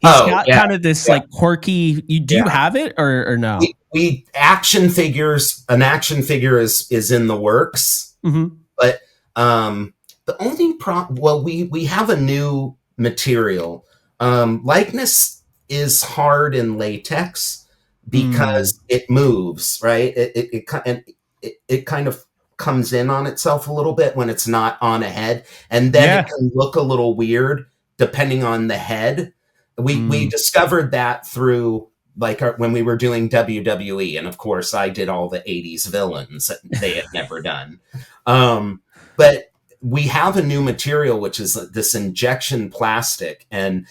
He's Oh, got yeah, kind of this yeah, like quirky. Do you yeah. have it or no? We action figures. An action figure is in the works, Mm-hmm. but the only well, we have a new material. Likeness is hard in latex because it moves, right? It kind of comes in on itself a little bit when it's not on a head, and then Yeah. it can look a little weird depending on the head. We discovered that through like when we were doing WWE, and of course I did all the 80s villains that they had never done. But we have a new material, which is this injection plastic, and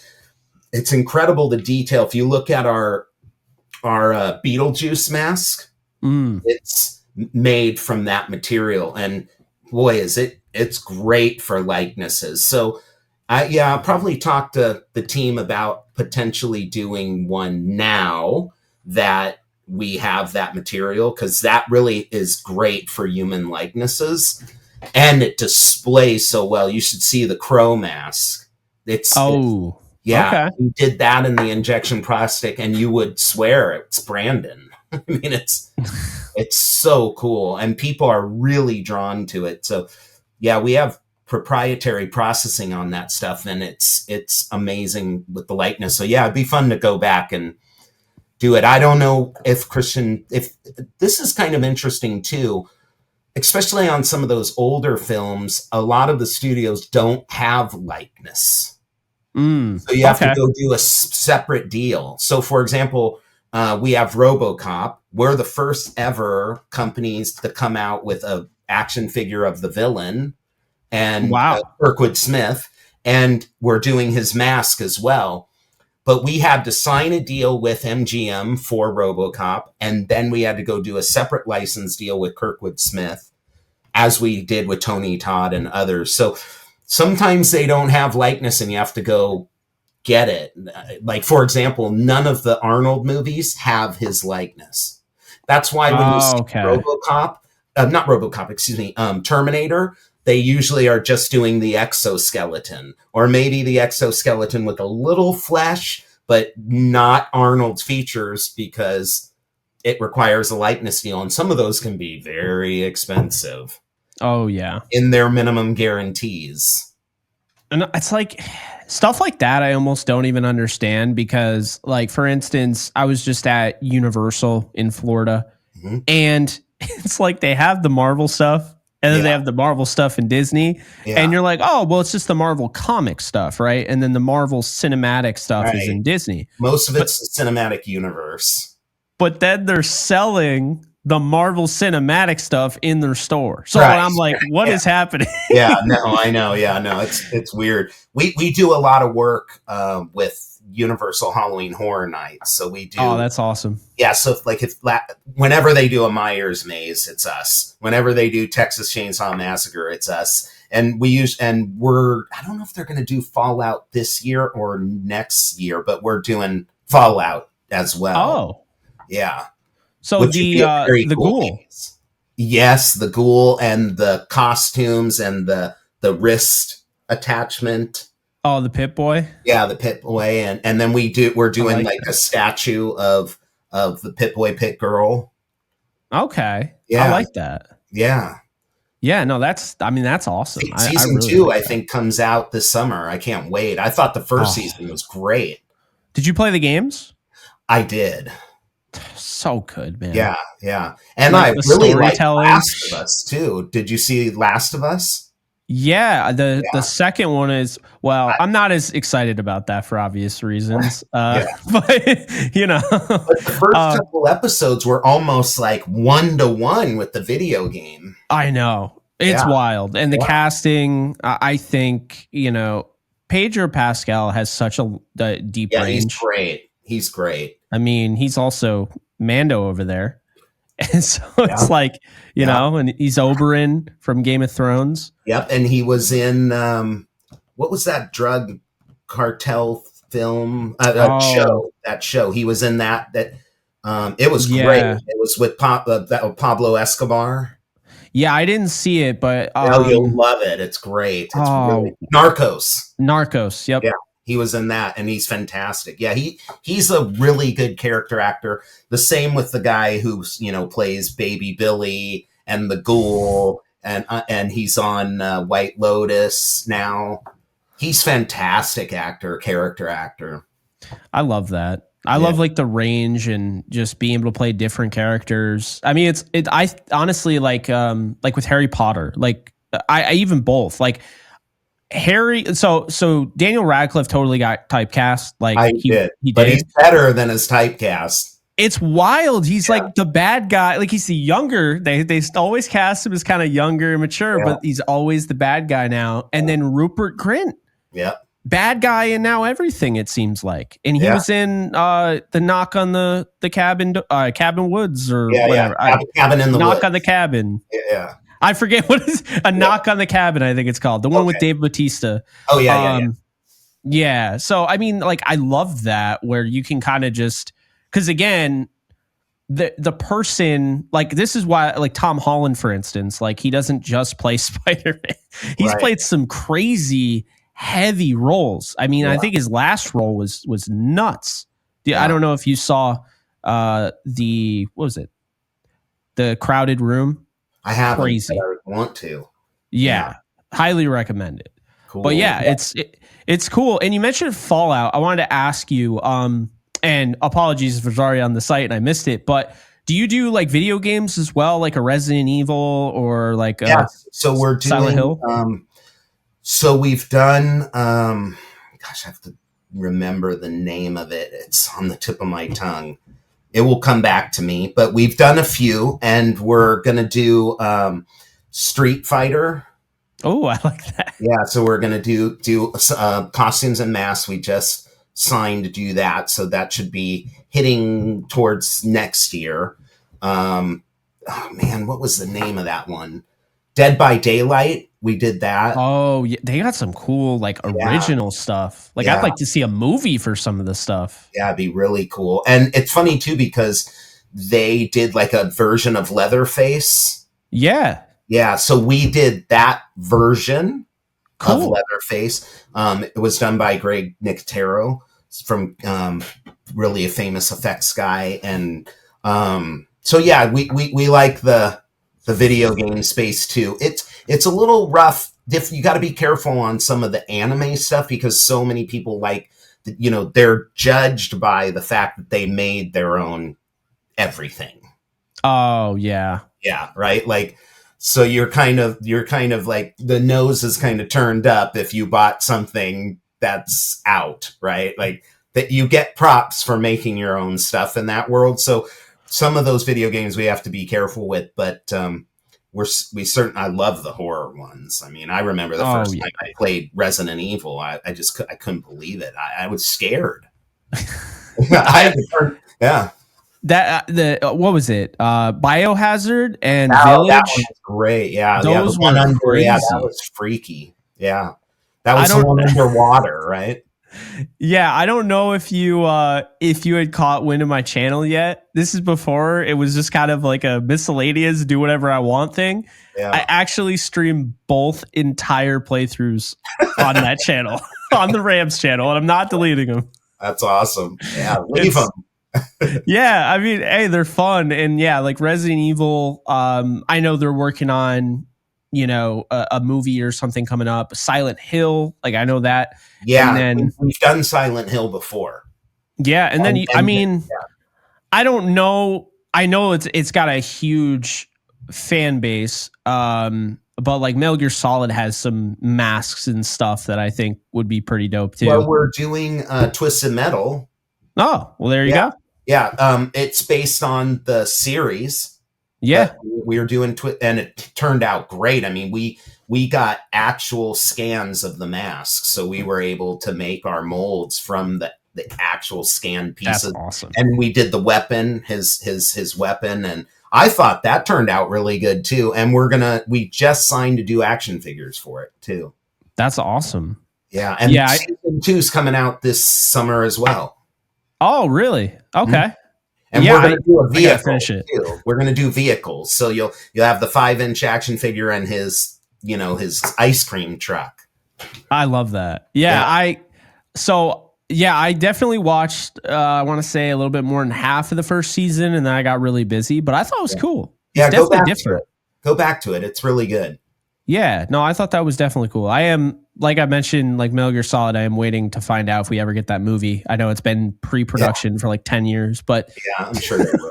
it's incredible the detail. If you look at our Beetlejuice mask, it's made from that material, and boy, it's great for likenesses. So I'll probably talk to the team about potentially doing one now that we have that material, because that really is great for human likenesses, and it displays so well. You should see the crow mask. Yeah, Okay. we did that in the injection plastic, and you would swear it's Brandon. I mean, it's so cool, and people are really drawn to it. So, yeah, we have proprietary processing on that stuff, and it's amazing with the likeness. So, yeah, it'd be fun to go back and do it. I don't know if this is kind of interesting too, especially on some of those older films. A lot of the studios don't have likeness. So you have to Okay. go do a separate deal. So, for example, we have RoboCop. We're the first ever companies to come out with a action figure of the villain, and Wow. Kirkwood Smith, and we're doing his mask as well. But we had to sign a deal with MGM for RoboCop, and then we had to go do a separate license deal with Kirkwood Smith, as we did with Tony Todd and others. So sometimes they don't have likeness and you have to go get it. Like, for example, none of the Arnold movies have his likeness. That's why when you see Okay. RoboCop, not RoboCop, excuse me, Terminator, they usually are just doing the exoskeleton, or maybe the exoskeleton with a little flesh, but not Arnold's features, because it requires a likeness deal. And some of those can be very expensive Oh, yeah. in their minimum guarantees. And it's like stuff like that I almost don't even understand, because like, for instance, I was just at Universal in Florida, Mhm. and it's like they have the Marvel stuff, and then they Yeah. have the Marvel stuff in Disney, Yeah. and you're like, oh, well, it's just the Marvel comic stuff, right? And then the Marvel cinematic stuff is Right. in Disney. Most of it's the cinematic universe. But then they're selling the Marvel cinematic stuff in their store. So Right. I'm like, what is happening? Yeah, no, I know. Yeah, no, it's weird. We do a lot of work with Universal Halloween Horror Nights. So we do. Oh, that's awesome. Yeah, so like whenever they do a Myers Maze, it's us. Whenever they do Texas Chainsaw Massacre, it's us. And I don't know if they're going to do Fallout this year or next year, but we're doing Fallout as well. Oh, Yeah. so Which would be a very the cool ghoul. maze. Yes, the ghoul and the costumes and the wrist attachment. Oh, the Pit Boy. Yeah, the Pit Boy, and then we're doing like that. a statue of the Pit Boy, Pit Girl. Okay. Yeah. I like that. Yeah. Yeah, no, that's awesome. I Season really two, like I that. think, comes out this summer. I can't wait. I thought the first Oh, season was great. did you play the games? I did. So good, man. Yeah, yeah. And Like I the really like storytelling. Last of Us too. Did you see Last of Us? Yeah, the Yeah. second one is, well, I'm not as excited about that for obvious reasons. Yeah. But you know, But the first uh, couple episodes were almost like 1-to-1 with the video game. I know it's Yeah. wild, and the Yeah. casting. I think Pedro Pascal has such a deep Yeah, he's range. great. He's great. I mean, he's also Mando over there, and so Yeah. it's like Yeah. and he's Oberyn from Game of Thrones. Yep. And he was in what was that drug cartel film Oh, show? That show. He was in that. It was great. yeah, It was with Pablo Escobar. yeah. I didn't see it, but Oh, you'll love it. It's great. It's really oh, Narcos. Narcos. Yeah, Yep. he was in that, and he's fantastic. Yeah, he's a really good character actor. The same with the guy who plays Baby Billy and the Ghoul, and he's on White Lotus now. He's fantastic character actor. I love that. I Yeah, love like the range and just being able to play different characters. I mean, I honestly like with Harry Potter, like I even both like Harry. So Daniel Radcliffe totally got typecast. Like I he did, he but he's did. better than his typecast. It's wild. He's Yeah, like the bad guy. Like he's the younger. They always cast him as kind of younger and mature, yeah, but he's always the bad guy now. And then Rupert Grint, yeah, bad guy in now everything, it seems like. And he yeah, was in the knock on the cabin woods or yeah, yeah. whatever. Cabin in the Knock Woods. on the cabin. Yeah. I forget what is a Yeah. knock on the cabin, I think it's called. The one with Okay. Dave Bautista. Oh yeah, yeah, yeah. Yeah. So I mean, like I love that where you can kind of just because again, the person like this is why like Tom Holland, for instance, like he doesn't just play Spider-Man. He's Right. played some crazy heavy roles. I mean, I Yeah. think his last role was nuts. I Yeah. don't know if you saw the what was it? The Crowded Room. I haven't, Crazy. but I want to. Yeah. Highly recommend it. Cool. But yeah, it's cool. And you mentioned Fallout. I wanted to ask you, and apologies if it's already on the site and I missed it, but do you do like video games as well, like a Resident Evil or like yeah. So we're doing Silent Hill? So we've done gosh, I have to remember the name of it. It's on the tip of my tongue. It will come back to me, but we've done a few, and we're gonna do Street Fighter. Oh, I like that. Yeah, so we're gonna do costumes and masks. We just signed to do that, so that should be hitting towards next year. Oh man, what was the name of that one? Dead by Daylight. We did that. Oh, yeah, they got some cool like Yeah. original stuff. Like Yeah. I'd like to see a movie for some of the stuff. Yeah, it'd be really cool. And it's funny too because they did like a version of Leatherface. Yeah, Yeah, so we did that version of cool. Leatherface. It was done by Greg Nicotero from really a famous effects guy, and so yeah, we like the video game space too. It's a little rough. You got to be careful on some of the anime stuff because so many people like they're judged by the fact that they made their own everything. Oh yeah. Yeah, right. Like, so you're kind of like the nose is kind of turned up if you bought something that's out, right? Like that you get props for making your own stuff in that world. So some of those video games we have to be careful with, but I love the horror ones. I mean, I remember the first time I played Resident Evil, I couldn't believe it. I was scared. Yeah. That what was it? Biohazard and That Village. one was great. Yeah, Those the one were under, crazy. yeah, that was freaky. Yeah, that was the one underwater, right? Yeah, I don't know if you had caught wind of my channel yet. This is before it was just kind of like a miscellaneous do whatever I want thing. Yeah. I actually streamed both entire playthroughs on that channel, on the Rams channel, and I'm not deleting them. That's awesome. Yeah, leave them. Yeah, I mean, hey, they're fun, and yeah, like Resident Evil. I know they're working on a movie or something coming up. Silent Hill, like I know that. And Yeah, then we've done Silent Hill before. yeah, and then I And mean, I don't know. I know it's got a huge fan base, but like Metal Gear Solid has some masks and stuff that I think would be pretty dope too. well, we're doing Twisted Metal. Oh, well, there you Yeah. go. Yeah, it's based on the series. Yeah, we were doing, and it turned out great. I mean, we got actual scans of the masks, so we were able to make our molds from the actual scanned pieces. that's awesome. And we did the weapon, his weapon, and I thought that turned out really good too. And we just signed to do action figures for it too. That's awesome. Yeah, and season 2 is coming out this summer as well. Oh, really? Okay. Mm-hmm. And we're going to do a vehicle finish it too. We're going to do vehicles. So you'll have the 5-inch action figure and his ice cream truck. I love that. Yeah. I definitely watched, I want to say a little bit more than half of the first season, and then I got really busy, but I thought it was cool. It's definitely different. Go back to it. It's really good. Yeah, no, I thought that was definitely cool. I am, like I mentioned, like Metal Gear Solid, I am waiting to find out if we ever get that movie. I know it's been pre-production for like 10 years, but yeah, I'm sure they will.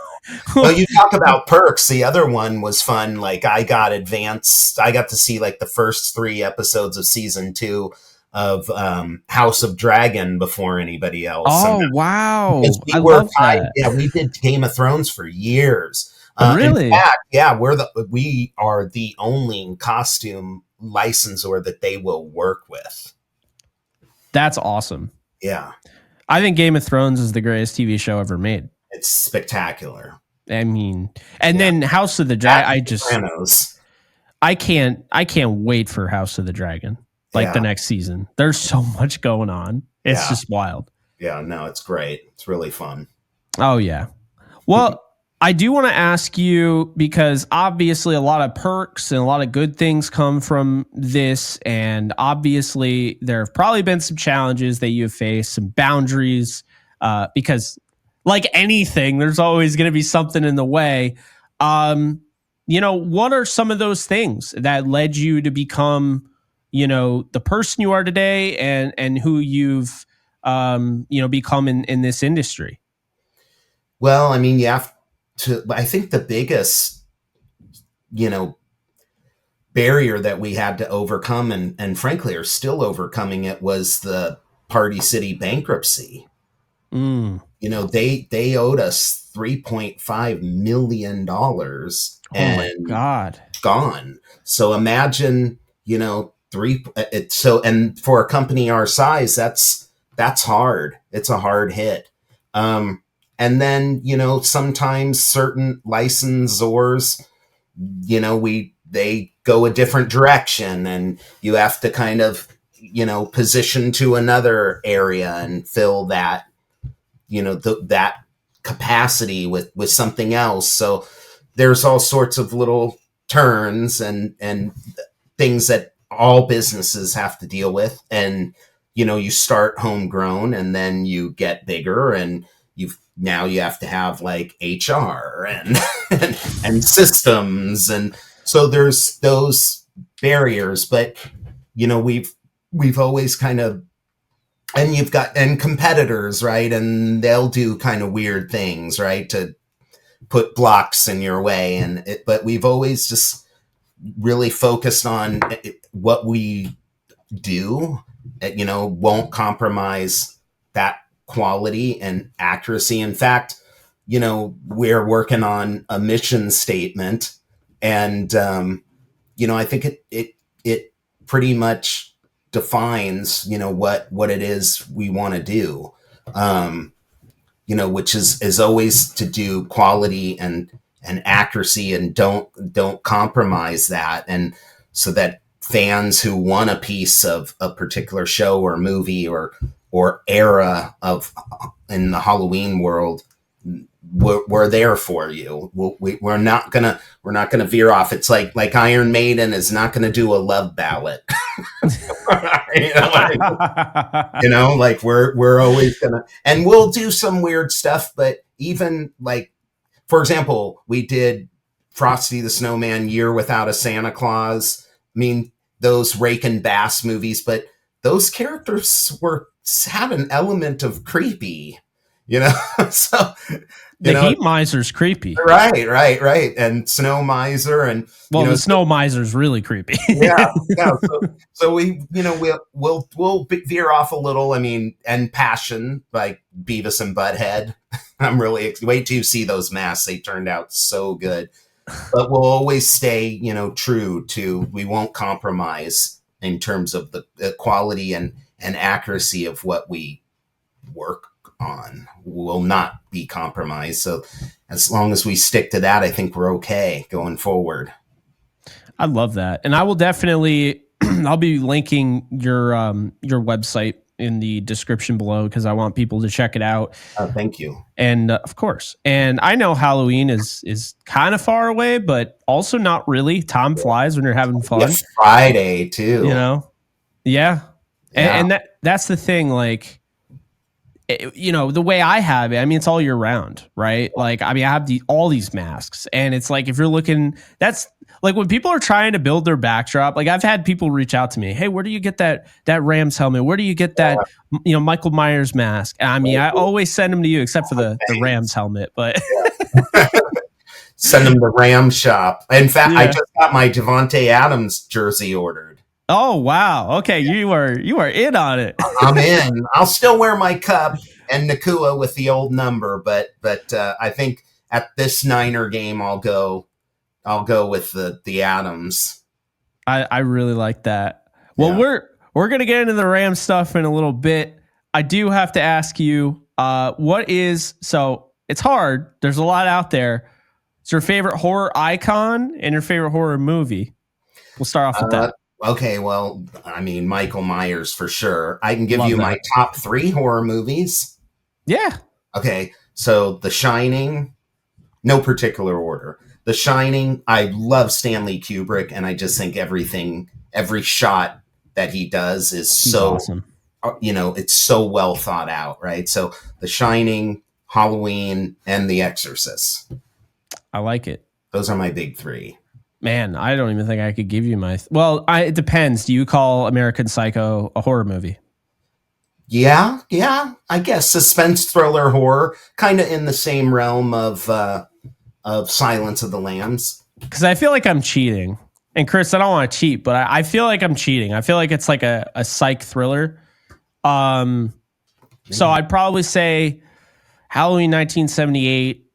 Well, you talk about perks. The other one was fun. Like I got to see like the first 3 episodes of season 2 of House of Dragon before anybody else. Oh, wow. I love that. Yeah, we did Game of Thrones for years. Really? In fact, yeah, we are the only costume licensor that they will work with. That's awesome. Yeah. I think Game of Thrones is the greatest TV show ever made. It's spectacular. I mean, and then House of the Dragon, I can't wait for House of the Dragon, like the next season. There's so much going on. It's just wild. Yeah, no, it's great. It's really fun. Oh, yeah. Well, I do want to ask you, because obviously a lot of perks and a lot of good things come from this. And obviously there have probably been some challenges that you have faced, some boundaries, because like anything, there's always going to be something in the way. What are some of those things that led you to become, the person you are today and who you've, become in this industry? Well, I mean, I think the biggest, barrier that we had to overcome and frankly are still overcoming it was the Party City bankruptcy. They owed us $3.5 million. Oh my God. Gone. So imagine, and for a company our size, that's hard. It's a hard hit. And then, sometimes certain licensors, they go a different direction and you have to kind of, position to another area and fill that, that capacity with something else. So there's all sorts of little turns and things that all businesses have to deal with. And, you start homegrown and then you get bigger and now you have to have like HR and and systems, and so there's those barriers. But we've always kind of, and you've got competitors, right? And they'll do kind of weird things, right, to put blocks in your way. But we've always just really focused on what we do. Won't compromise that quality and accuracy. In fact, we're working on a mission statement, and I think it pretty much defines what it is we want to do, which is always to do quality and accuracy, and don't compromise that, and so that fans who want a piece of a particular show or movie or era in the Halloween world, we're there for you. We're not gonna veer off. It's like Iron Maiden is not gonna do a love ballad. We're always gonna, and we'll do some weird stuff. But even like, for example, we did Frosty the Snowman Year Without a Santa Claus. mean, those Rake Bass movies, but those characters had an element of creepy, you know. So, The heat miser's creepy. Right. And Snow Miser, and well, the Snow Miser's really creepy. yeah. So we, we'll veer off a little. I mean, and Passion by Beavis and Butthead. I'm really wait till you see those masks. They turned out so good. But we'll always stay, true to. We won't compromise in terms of the quality and accuracy of what we work on. Will not be compromised. So as long as we stick to that, I think we're okay going forward. I love that, and I will definitely. I'll be linking your website in the description below because I want people to check it out. Thank you. And of course, and I know Halloween is kind of far away, but also not really. Time flies when you're having fun. It's Friday too. Yeah. And that's the thing. Like, the way I have it, I mean, it's all year round, right? Like, I mean, I have all these masks, and it's like if you're looking, that's like when people are trying to build their backdrop. Like, I've had people reach out to me, hey, where do you get that Rams helmet? Where do you get that Michael Myers mask? And I mean, I always send them to you, except for the Rams helmet, but send them to Ram shop. In fact, I just got my Devontae Adams jersey ordered. Oh wow! Okay, you are in on it. I'm in. I'll still wear my cup and Nakua with the old number, but I think at this Niner game I'll go with the Adams. I really like that. Well, we're gonna get into the Ram stuff in a little bit. I do have to ask you, so it's hard. There's a lot out there. It's your favorite horror icon and your favorite horror movie. We'll start off with that. Okay, well, I mean, Michael Myers for sure. I can give you my top 3 horror movies. Yeah. Okay, so The Shining, no particular order. The Shining, I love Stanley Kubrick, and I just think every shot that he does is so awesome. It's so well thought out, right? So The Shining, Halloween, and The Exorcist. I like it. Those are my big 3. Man, I don't even think I could give you my... it depends. Do you call American Psycho a horror movie? Yeah. I guess suspense, thriller, horror, kind of in the same realm of Silence of the Lambs. Because I feel like I'm cheating. And Chris, I don't want to cheat, but I feel like I'm cheating. I feel like it's like a psych thriller. So I'd probably say Halloween 1978.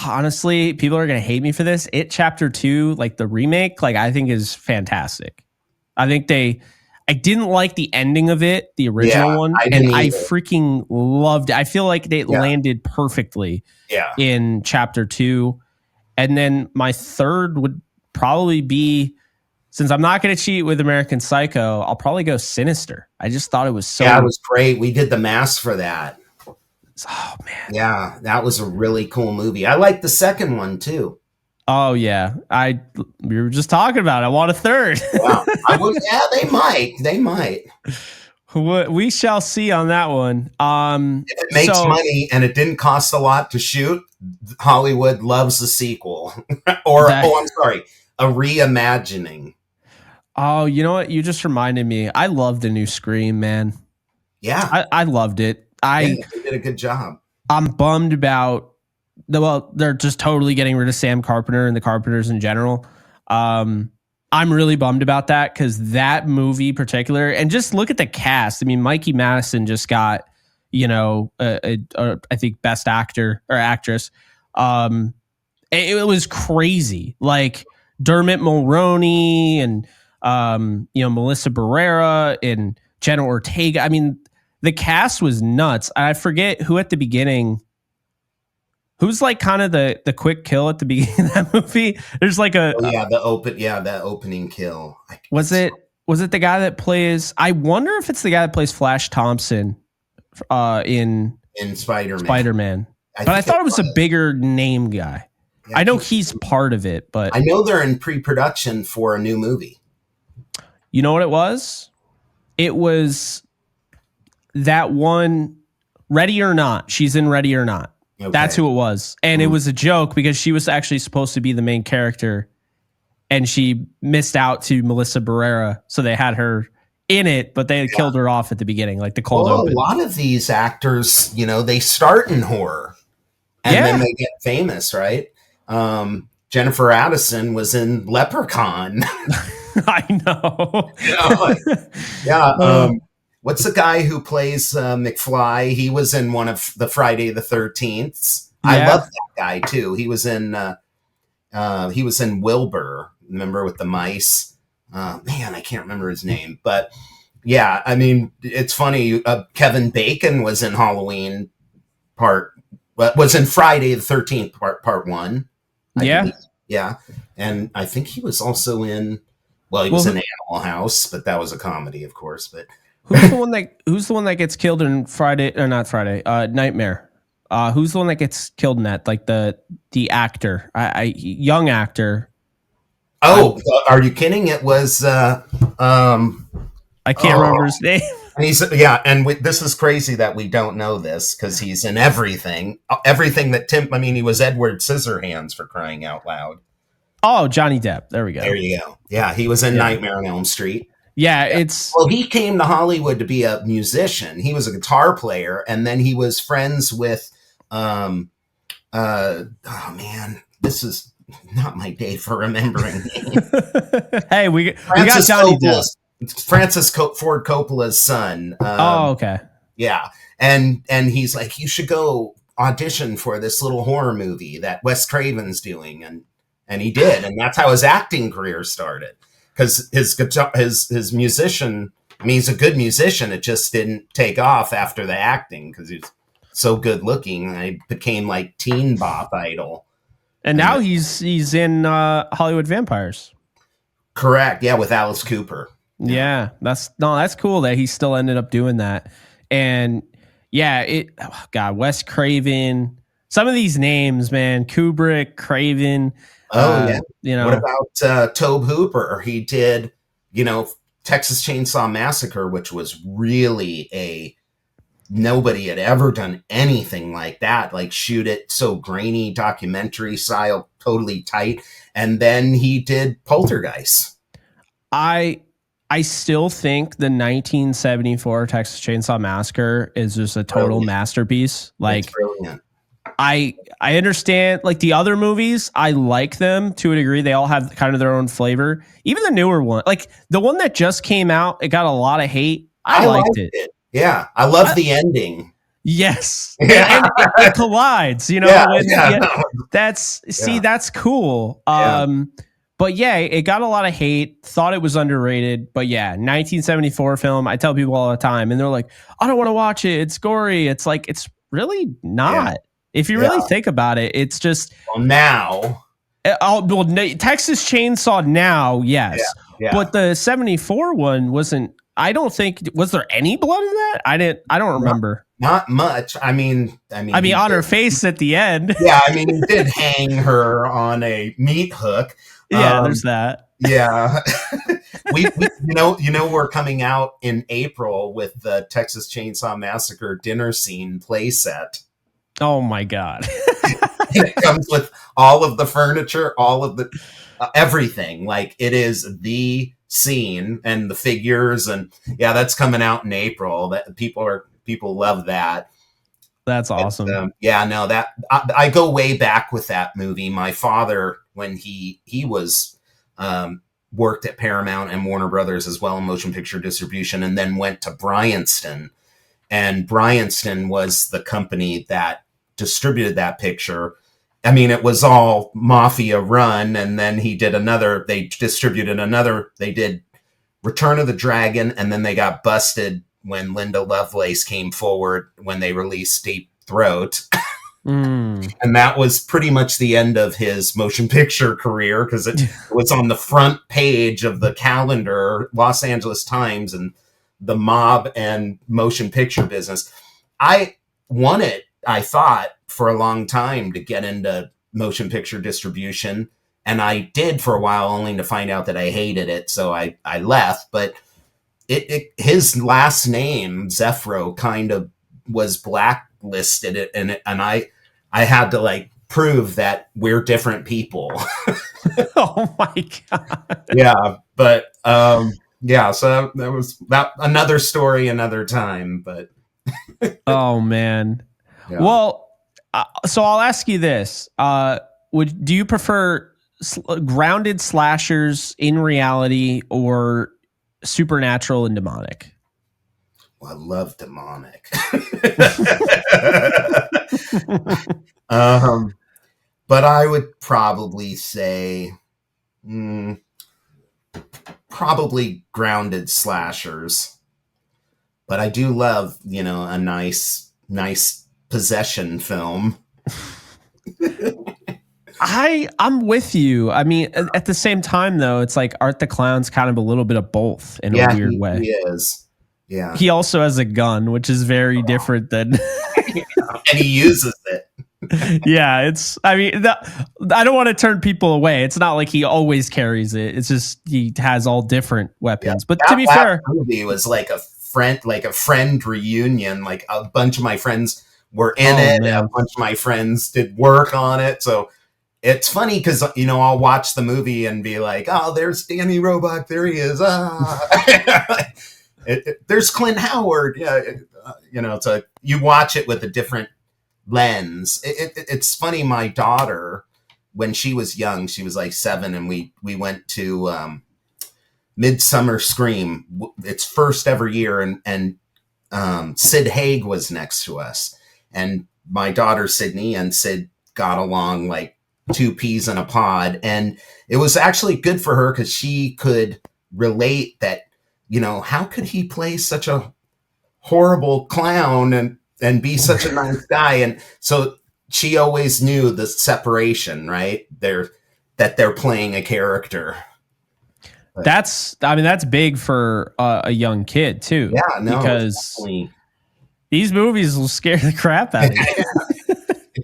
Honestly, people are going to hate me for this. It Chapter 2, like the remake, like I think is fantastic. I didn't like the ending of it, the original one, and I freaking loved it. I feel like they landed perfectly in Chapter 2. And then my third would probably be, since I'm not going to cheat with American Psycho, I'll probably go Sinister. I just thought it was so... Yeah, it was great. We did the mask for that. Oh man. Yeah, that was a really cool movie. I like the second one too. Oh yeah. We were just talking about it. I want a third. Wow. They might. We shall see on that one. If it makes money and it didn't cost a lot to shoot, Hollywood loves a sequel. I'm sorry, a reimagining. Oh, you know what? You just reminded me. I love the new Scream, man. Yeah. I loved it. They did a good job. I'm bummed about they're just totally getting rid of Sam Carpenter and the Carpenters in general. I'm really bummed about that because that movie in particular, and just look at the cast. I mean, Mikey Madison just got, I think best actor or actress. It was crazy. Like Dermot Mulroney and, Melissa Barrera and Jenna Ortega. I mean, the cast was nuts. I forget who at the beginning, who's like kind of the quick kill at the beginning of that movie. There's like that opening kill. Was it the guy that plays, I wonder if it's the guy that plays Flash Thompson in Spider-Man. But I thought it was a bigger name guy. Yeah, I know he's part of it, but I know they're in pre-production for a new movie. You know what it was? It was that one, Ready or Not. She's in Ready or Not. Okay. That's who it was. And it was a joke because she was actually supposed to be the main character and she missed out to Melissa Barrera, so they had her in it, but they had killed her off at the beginning, like the cold open. A lot of these actors, they start in horror and then they get famous, right? Jennifer Addison was in Leprechaun. I know. What's the guy who plays McFly? He was in one of the Friday the 13th. I love that guy too. He was in Wilbur. Remember, with the mice? Man, I can't remember his name, but yeah, I mean, it's funny. Kevin Bacon was in Halloween was in Friday the 13th part 1. Yeah. And I think he was also in, he was in Animal House, but that was a comedy, of course. But who's the one that gets killed in Nightmare? Who's the one that gets killed in that? Like the actor, young actor. Oh, are you kidding? It was I can't remember his name. And this is crazy that we don't know this because he's in everything that he was Edward Scissorhands, for crying out loud. Oh, Johnny Depp. There we go. There you go. Yeah, he was in Nightmare on Elm Street. Yeah, he came to Hollywood to be a musician. He was a guitar player, and then he was friends with oh man, this is not my day for remembering names. Hey, we got Johnny Depp. Francis Ford Coppola's son. Okay. Yeah. And he's like, you should go audition for this little horror movie that Wes Craven's doing. And he did. And that's how his acting career started. Because his musician, he's a good musician. It just didn't take off after the acting because he's so good looking. I became like teen bop idol. And now he's in Hollywood Vampires. Correct. Yeah, with Alice Cooper. Yeah, that's cool that he still ended up doing that. And Wes Craven. Some of these names, man, Kubrick, Craven. What about Tobe Hooper? He did, Texas Chainsaw Massacre, which was really nobody had ever done anything like that. Like shoot it so grainy, documentary style, totally tight. And then he did Poltergeist. I still think the 1974 Texas Chainsaw Massacre is just a total masterpiece. Like, brilliant. I understand, like, the other movies, I like them to a degree. They all have kind of their own flavor. Even the newer one, like the one that just came out, it got a lot of hate. I liked it. Yeah, I love the ending. Yes, and it collides. That's cool. But yeah, it got a lot of hate. Thought it was underrated. But yeah, 1974 film. I tell people all the time, and they're like, "I don't want to watch it. It's gory." It's like, it's really not. Yeah. If you really think about it, it's just now. Texas Chainsaw now, yes, but the 74 one wasn't. I don't think, was there any blood in that? I don't remember. Not much. I mean, on her face at the end. Yeah, he did hang her on a meat hook. Yeah, there's that. Yeah, we're coming out in April with the Texas Chainsaw Massacre dinner scene playset. Oh my God! It comes with all of the furniture, all of the everything. Like, it is the scene and the figures, and that's coming out in April. That people love that. That's awesome. I go way back with that movie. My father, when he was worked at Paramount and Warner Brothers as well in motion picture distribution, and then went to Bryanston. And Bryanston was the company that distributed that picture. It was all mafia run, and then they distributed another, they did Return of the Dragon, and then they got busted when Linda Lovelace came forward when they released Deep Throat. And that was pretty much the end of his motion picture career, because it was on the front page of the calendar, Los Angeles Times, and the mob and motion picture business. I wanted, I thought, for a long time to get into motion picture distribution. And I did for a while, only to find out that I hated it. So I left. But his last name, Zephro, kind of was blacklisted. And I had to prove that we're different people. Oh my God. Yeah, but yeah, so that was that another story another time, but Oh man. yeah. Well, so I'll ask you this: do you prefer grounded slashers in reality or supernatural and demonic? Well, I love demonic. um, but I would probably say probably grounded slashers. But I do love, a nice possession film. I'm with you. I mean, at the same time, though, it's like Art the Clown's kind of a little bit of both in a weird way. He is. Yeah. He also has a gun, which is very different than. And he uses it. Yeah, I mean, I don't want to turn people away. It's not like he always carries it. It's just he has all different weapons. Yeah. But to be fair, movie was like a friend reunion. Like a bunch of my friends were in it. Man. A bunch of my friends did work on it. So it's funny because, I'll watch the movie and be like, oh, there's Danny Roebuck. There he is. There's Clint Howard. Yeah. So you watch it with a different lens. It's funny. My daughter, when she was young, she was like 7, and we went to Midsummer Scream, its first ever year, and Sid Haig was next to us, and my daughter Sydney and Sid got along like 2 peas in a pod, and it was actually good for her because she could relate that, how could he play such a horrible clown and be such a nice guy. And so she always knew the separation, right? That they're playing a character. But that's big for a young kid too. Yeah, no, because these movies will scare the crap out of you.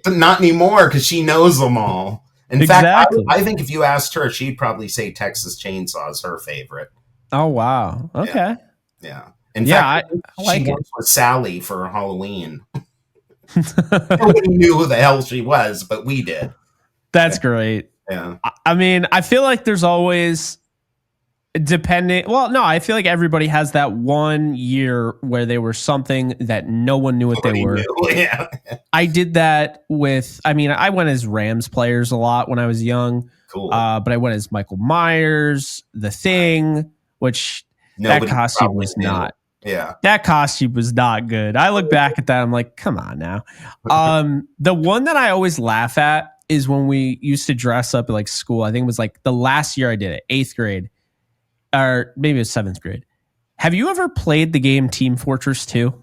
But not anymore because she knows them all. In fact, I think if you asked her, she'd probably say Texas Chainsaw is her favorite. Oh, wow. Okay. Yeah. In fact, I like she worked with Sally for Halloween. Nobody knew who the hell she was, but we did. That's great. Yeah. I mean, I feel like there's always I feel like everybody has that one year where they were something that no one knew what they were. Yeah. I did that I went as Rams players a lot when I was young. Cool. But I went as Michael Myers, The Thing, which that costume was not. Yeah. That costume was not good. I look back at that, I'm like, come on now. The one that I always laugh at is when we used to dress up at like school. I think it was like the last year I did it, 8th grade. Or maybe it was 7th grade. Have you ever played the game Team Fortress 2?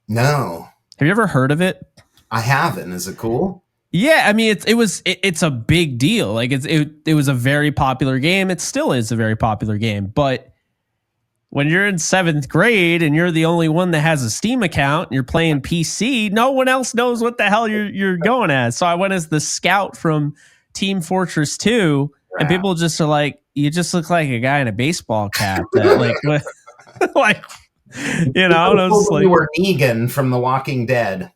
No. Have you ever heard of it? I haven't. Is it cool? Yeah, I mean it's a big deal. Like it was a very popular game. It still is a very popular game. But when you're in 7th grade and you're the only one that has a Steam account and you're playing PC, no one else knows what the hell you're going as. So I went as the scout from Team Fortress 2, and people just are like, you just look like a guy in a baseball cap. That like, and I was like, you were Negan from The Walking Dead.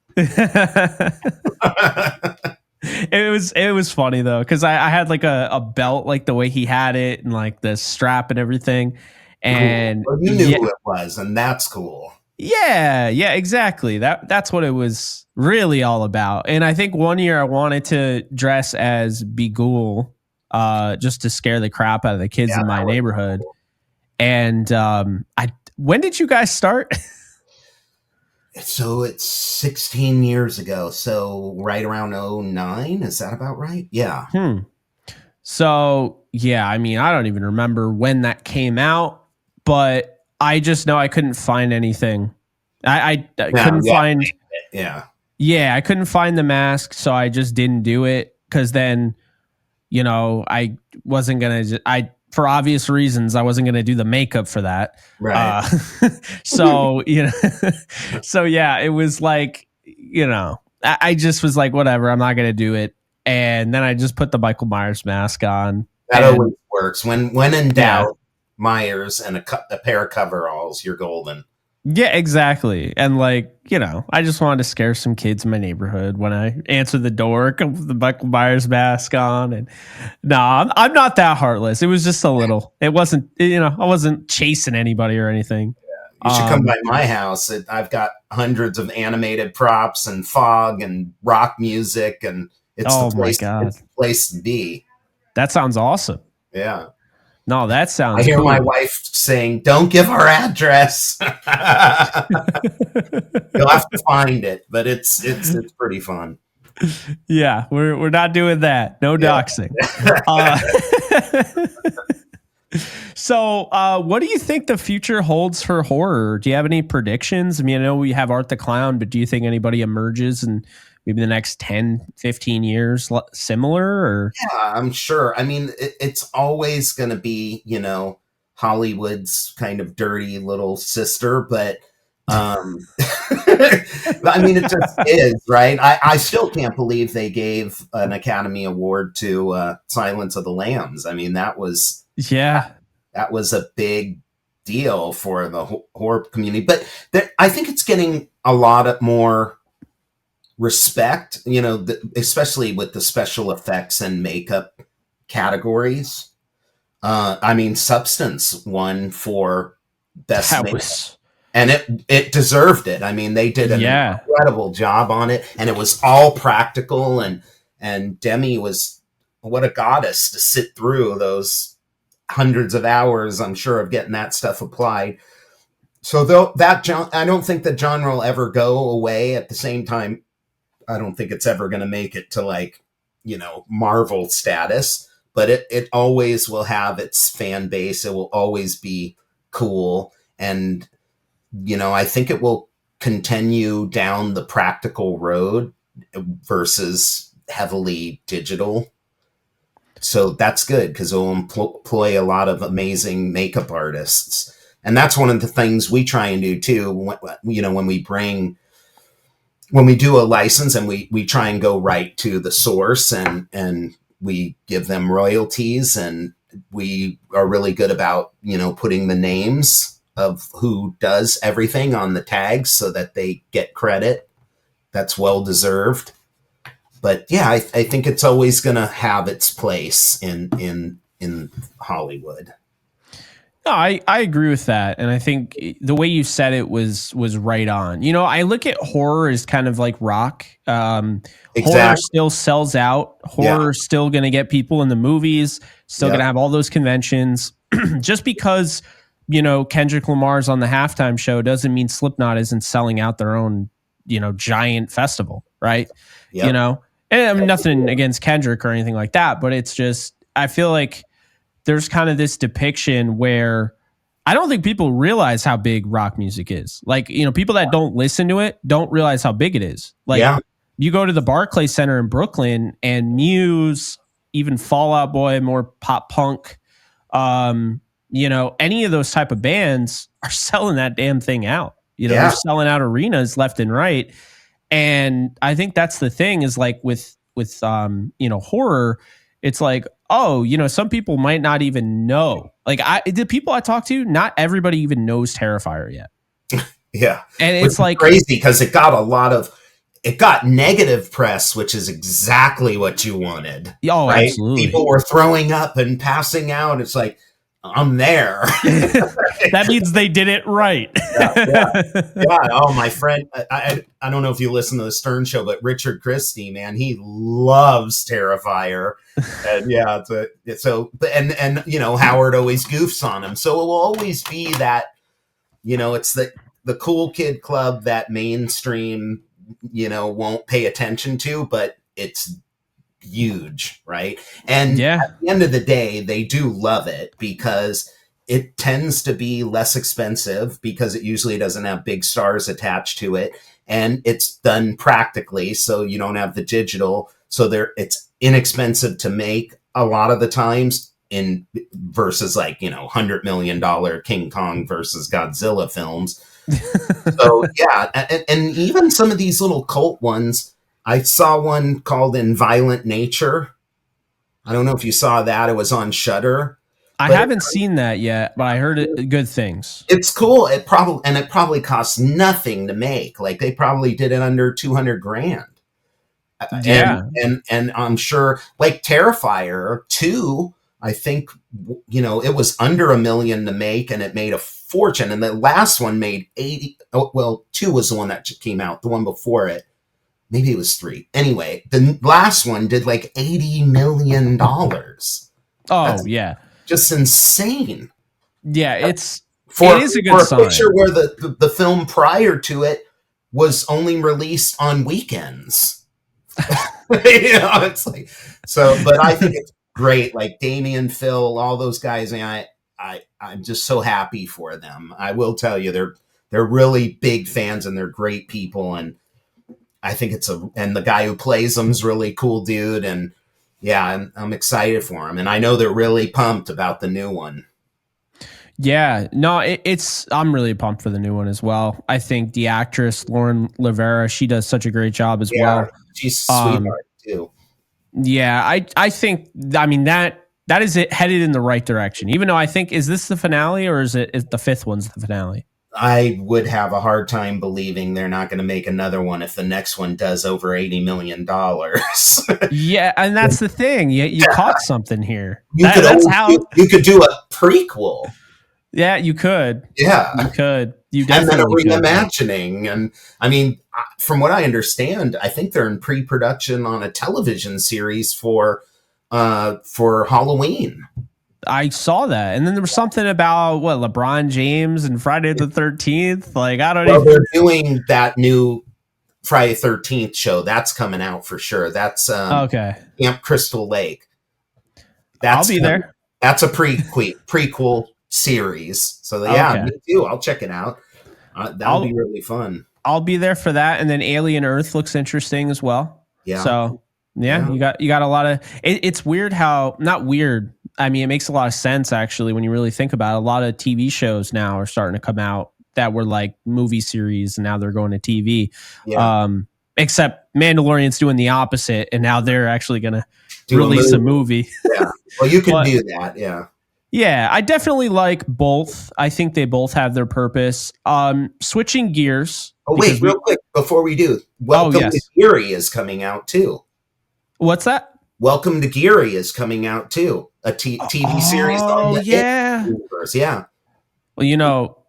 It was funny though, because I had like a belt like the way he had it and like the strap and everything. And well, you knew who it was, and that's cool. Yeah, exactly. That's what it was really all about. And I think one year I wanted to dress as Beagul, just to scare the crap out of the kids in my neighborhood. Cool. And when did you guys start? So it's 16 years ago. So right around 2009. Is that about right? Yeah. So yeah, I mean, I don't even remember when that came out, but I just know I couldn't find anything. I couldn't find. Yeah, I couldn't find the mask, so I just didn't do it. Because then, I wasn't gonna. For obvious reasons, I wasn't gonna do the makeup for that. Right. So so yeah, it was like I just was like, whatever, I'm not gonna do it. And then I just put the Michael Myers mask on. That always works. When in doubt, Myers and a pair of coveralls, you're golden. Yeah, exactly. And like, I just wanted to scare some kids in my neighborhood when I answered the door, come with the Michael Myers mask on. And no, I'm not that heartless. It was just a little. It wasn't, I wasn't chasing anybody or anything. You should come by my house. I've got hundreds of animated props and fog and rock music, and it's the Oh my place. God. It's the place to be. That sounds awesome. Yeah. No, that I sounds hear my cool. wife saying, "Don't give our address." You'll have to find it, but it's pretty fun. Yeah, we're not doing that. No Yeah. doxing. Uh, so, what do you think the future holds for horror? Do you have any predictions? I mean, I know we have Art the Clown, but do you think anybody emerges in maybe the next 10, 15 years similar? Or Yeah, I'm sure. I mean, it's always going to be, Hollywood's kind of dirty little sister, but I mean, it just is, right? I still can't believe they gave an Academy Award to Silence of the Lambs. I mean, yeah, that was a big deal for the horror community, but I think it's getting a lot of more respect, especially with the special effects and makeup categories. I mean, Substance won for best that makeup, was and it deserved it. I mean, they did an yeah. incredible job on it, and it was all practical. And Demi was, what a goddess to sit through those hundreds of hours, I'm sure, of getting that stuff applied. So though I don't think the genre will ever go away. At the same time, I don't think it's ever going to make it to like, Marvel status, but it always will have its fan base. It will always be cool. And, I think it will continue down the practical road versus heavily digital. So that's good because it will employ a lot of amazing makeup artists. And that's one of the things we try and do too. When we do a license, and we try and go right to the source, and we give them royalties, and we are really good about, putting the names of who does everything on the tags so that they get credit. That's well deserved. But yeah, I think it's always going to have its place in Hollywood. No, I agree with that. And I think the way you said it was right on. I look at horror as kind of like rock. Horror Exactly. still sells out. Horror still going to get people in the movies, still going to have all those conventions. Just because, Kendrick Lamar's on the halftime show doesn't mean Slipknot isn't selling out their own, giant festival, right? Yep. And I mean, nothing against Kendrick or anything like that, but it's just, I feel like there's kind of this depiction where I don't think people realize how big rock music is. Like, people that don't listen to it don't realize how big it is. Like, you go to the Barclays Center in Brooklyn, and Muse, even Fall Out Boy, more pop punk, any of those type of bands are selling that damn thing out. They're selling out arenas left and right. And I think that's the thing is like with horror, it's like, some people might not even know. Like the people I talk to, not everybody even knows Terrifier yet. Yeah. And it's like crazy because it got negative press, which is exactly what you wanted. Oh, right? Absolutely. People were throwing up and passing out. It's like, I'm there. That means they did it right. Yeah. Oh, my friend. I don't know if you listen to the Stern Show, but Richard Christie, man, he loves Terrifier. And Howard always goofs on him. So it will always be that, it's the cool kid club that mainstream, won't pay attention to, but it's huge, right? And at the end of the day, they do love it because it tends to be less expensive because it usually doesn't have big stars attached to it, and it's done practically, so you don't have the digital, so it's inexpensive to make a lot of the times in versus like $100 million King Kong versus Godzilla films. So yeah, and even some of these little cult ones. I saw one called In Violent Nature. I don't know if you saw that. It was on Shudder. I But haven't seen that yet, but I heard good things. it's cool. It probably costs nothing to make. Like they probably did it under 200 grand. Yeah. And I'm sure like Terrifier 2, I think it was under $1 million to make and it made a fortune. And the last one made 80. Oh, well, 2 was the one that came out. The one before it, maybe it was 3. Anyway, the last one did like $80 million. Oh, yeah. Just insane. Yeah, it is a good for a sign. picture where the film prior to it was only released on weekends. It's like so, but I think it's great. Like Damien, Phil, all those guys, and I'm just so happy for them. I will tell you, they're really big fans and they're great people, and I think and the guy who plays them's really cool dude, and yeah, I'm excited for him, and I know they're really pumped about the new one. Yeah, no, I'm really pumped for the new one as well. I think the actress Lauren Rivera, she does such a great job as well. She's sweetheart too. Yeah, I think that is it headed in the right direction. Even though I think, is this the finale or is the 5th one's the finale? I would have a hard time believing they're not going to make another one if the next one does over $80 million. Yeah, and that's the thing. You caught something here. You could do a prequel. Yeah, you could. Yeah, you could. You definitely and then a reimagining. And I mean, from what I understand, I think they're in pre-production on a television series for Halloween. I saw that, and then there was something about LeBron James and Friday the 13th. Like I don't. They're doing that new Friday 13th show that's coming out for sure. That's okay. Camp Crystal Lake. I'll be there. That's a prequel series. So yeah, me too. I'll check it out. That'll be really fun. I'll be there for that, and then Alien Earth looks interesting as well. Yeah. So yeah. you got a lot of. It's weird how not weird. I mean, it makes a lot of sense actually when you really think about it. A lot of TV shows now are starting to come out that were like movie series, and now they're going to TV. Yeah. Except Mandalorian's doing the opposite, and now they're actually going to release a movie. Yeah. Well, you can do that. Yeah. Yeah, I definitely like both. I think they both have their purpose. Switching gears. Oh, wait, real quick before we do. Welcome to Geary is coming out too. What's that? Welcome to Geary is coming out too. A TV series on the universe. Yeah. Well,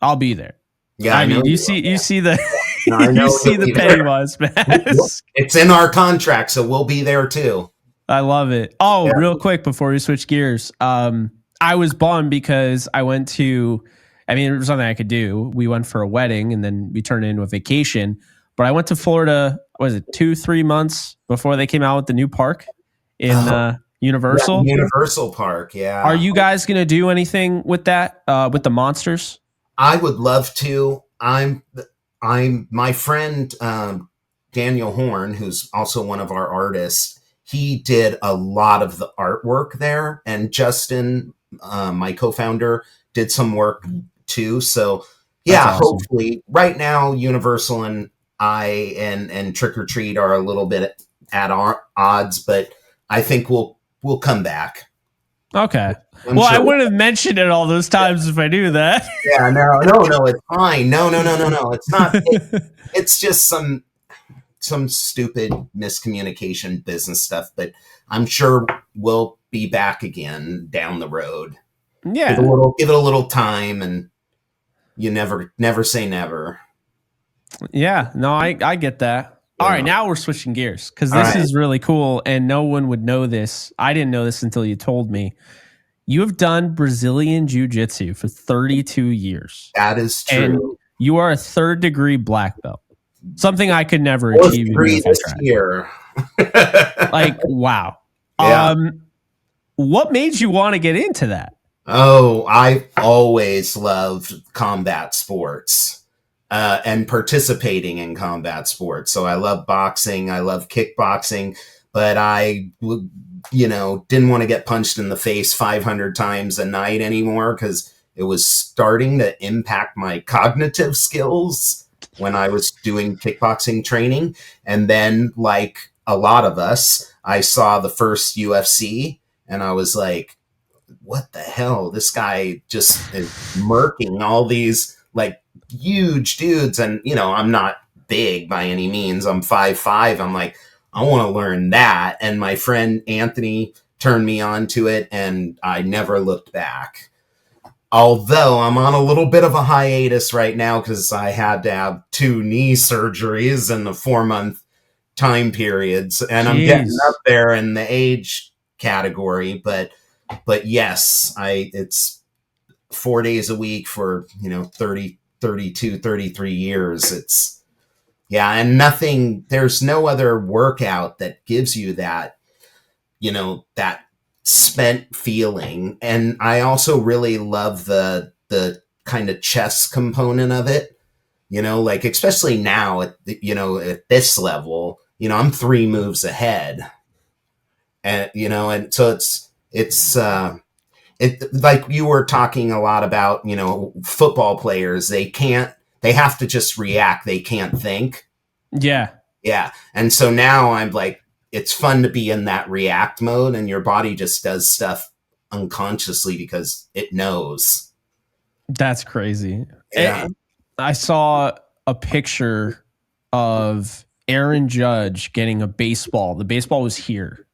I'll be there. Yeah, I mean, you see the you see the Pennywise mask. It's in our contract, so we'll be there too. I love it. Oh, yeah. Real quick before we switch gears, I was bummed because I went to. I mean, it was something I could do. We went for a wedding and then we turned it into a vacation. But I went to Florida. Was it 2-3 months before they came out with the new park in Universal? Yeah, Universal Park. Yeah. Are you guys gonna do anything with that? With the monsters? I would love to. I'm my friend Daniel Horn, who's also one of our artists. He did a lot of the artwork there, and Justin, my co-founder, did some work too. So yeah, awesome. Hopefully right now Universal and I and Trick or Treat are a little bit at our odds, but I think we'll come back. Okay. Well, sure. I wouldn't have mentioned it all those times if I knew that. Yeah, no, it's fine. No. It's not. It's just some stupid miscommunication business stuff, but I'm sure we'll be back again down the road. Yeah. Give it a little time, and you never say never. Yeah, no, I get that. Yeah. All right, now we're switching gears because this is really cool, and no one would know this. I didn't know this until you told me. You have done Brazilian Jiu-jitsu for 32 years. That is true. And you are a 3rd degree black belt. Something I could never achieve. 4th this year. Like, wow. Yeah. What made you want to get into that? Oh, I've always loved combat sports and participating in combat sports. So I love boxing. I love kickboxing, but I didn't want to get punched in the face 500 times a night anymore because it was starting to impact my cognitive skills when I was doing kickboxing training. And then, like a lot of us, I saw the first UFC and I was like, what the hell? This guy just is murking all these like huge dudes. And, I'm not big by any means. I'm 5'5". I'm like, I want to learn that. And my friend Anthony turned me on to it, and I never looked back. Although I'm on a little bit of a hiatus right now because I had to have 2 knee surgeries in the 4-month time periods, and I'm getting up there in the age category. But yes, it's 4 days a week for 30, 32, 33 years. It's and there's no other workout that gives you that that spent feeling. And I also really love the kind of chess component of it, like especially now at this level, I'm 3 moves ahead, and and so it's like you were talking a lot about, football players, they have to just react, they can't think. Yeah. And so now I'm like, it's fun to be in that react mode, and your body just does stuff unconsciously because it knows. That's crazy. Yeah. I saw a picture of Aaron Judge getting a baseball. The baseball was here,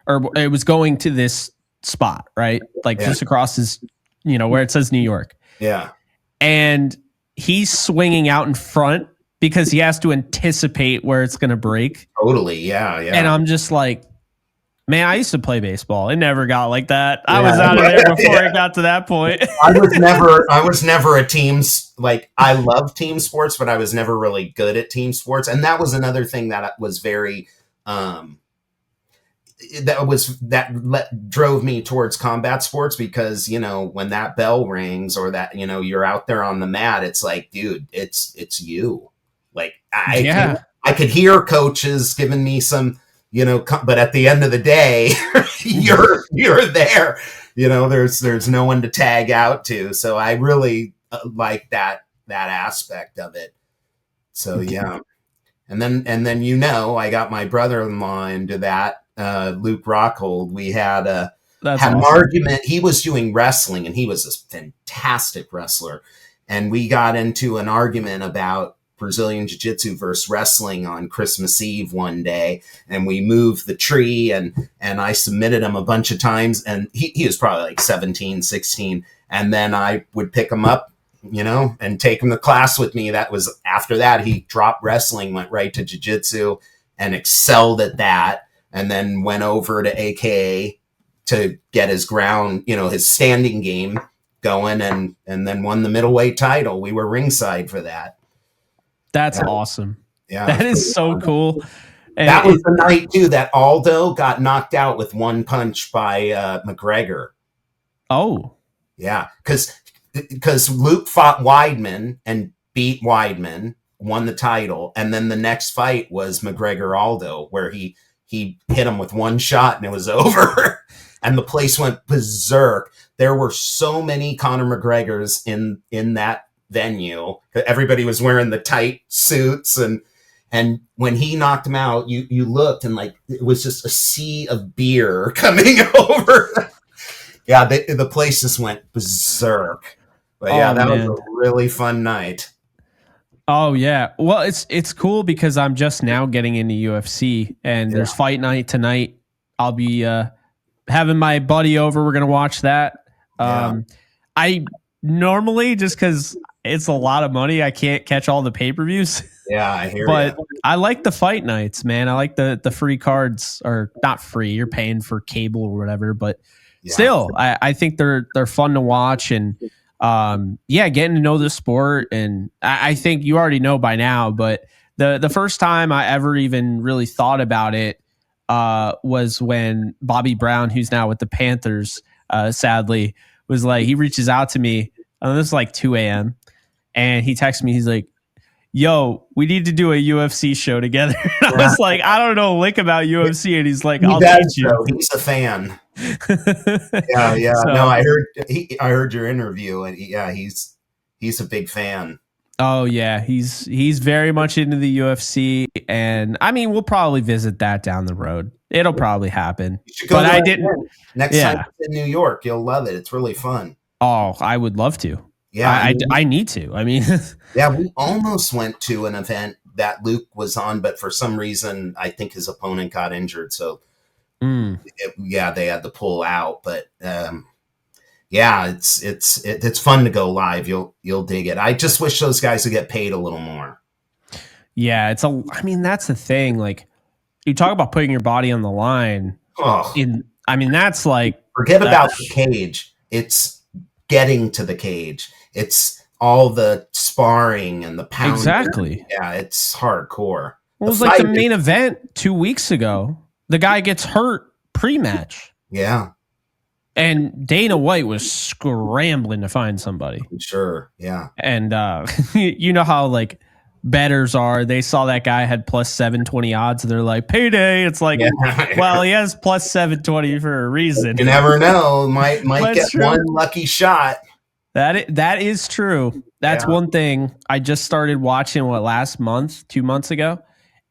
or it was going to this spot, right? Like just across his, where it says New York. Yeah. And he's swinging out in front because he has to anticipate where it's going to break. Totally. Yeah. Yeah. And I'm just like, man, I used to play baseball. It never got like that. I was out of there before it got to that point. I was never a teams. Like, I love team sports, but I was never really good at team sports. And that was another thing that was very, drove me towards combat sports, because, when that bell rings or that, you're out there on the mat, it's like, dude, it's you. Like, I could hear coaches giving me some, but at the end of the day, you're there, there's no one to tag out to. So I really like that aspect of it. So, yeah. And then, I got my brother-in-law into that, Luke Rockhold. We had an argument. He was doing wrestling, and he was a fantastic wrestler. And we got into an argument about Brazilian Jiu-jitsu versus wrestling on Christmas Eve one day, and we moved the tree, and I submitted him a bunch of times, and he was probably like 17, 16, and then I would pick him up, and take him to class with me. That was after that, he dropped wrestling, went right to Jiu-jitsu, and excelled at that, and then went over to AKA to get his ground, his standing game going, and then won the middleweight title. We were ringside for that. That's awesome. Yeah. That is so cool. And that was the night too that Aldo got knocked out with one punch by McGregor. Oh. Yeah. Because Luke fought Weidman and beat Weidman, won the title. And then the next fight was McGregor Aldo, where he hit him with one shot and it was over. And the place went berserk. There were so many Conor McGregors in that venue. Everybody was wearing the tight suits, and when he knocked him out, you looked, and like it was just a sea of beer coming over. Yeah, the place just went berserk. But yeah, that was a really fun night. Oh yeah, well it's cool because I'm just now getting into UFC, and there's fight night tonight. I'll be having my buddy over. We're gonna watch that. I normally, just because it's a lot of money, I can't catch all the pay-per-views. Yeah, I hear but I like the fight nights, man. I like the free cards, or not free, you're paying for cable or whatever, but still, I think they're fun to watch, and getting to know the sport. And I think you already know by now, but the first time I ever even really thought about it was when Bobby Brown, who's now with the Panthers, sadly, was like, he reaches out to me, and this is like 2 a.m. and he texts me, he's like, yo, we need to do a UFC show together. I was like, I don't know a lick about UFC. And he's like, I'll teach you. He's a fan. Yeah. So, no, I heard your interview, and he's a big fan. Oh yeah, he's very much into the UFC, and I mean we'll probably visit that down the road. It'll probably happen. You should go But there I didn't. again. Next time Yeah. it's in New York, you'll love it. It's really fun. Oh, I would love to. Yeah, I mean, I need to. I mean, yeah, we almost went to an event that Luke was on, but for some reason, I think his opponent got injured. So, yeah, they had to pull out. But yeah, it's fun to go live. You'll dig it. I just wish those guys would get paid a little more. yeah, I mean, that's the thing. Like, you talk about putting your body on the line. Oh, I mean, that's like forget about the cage. It's getting to the cage. It's all the sparring and the pounding. Exactly. Yeah, it's hardcore. It was like the main event 2 weeks ago. The guy gets hurt pre-match. Yeah. And Dana White was scrambling to find somebody. Sure. Yeah. And you know how like bettors are. They saw that guy had plus 720 odds. And they're like, payday. It's like, well, he has plus 720 for a reason. You never know. Might get true. One lucky shot. That is true. That's one thing. I just started watching 2 months ago,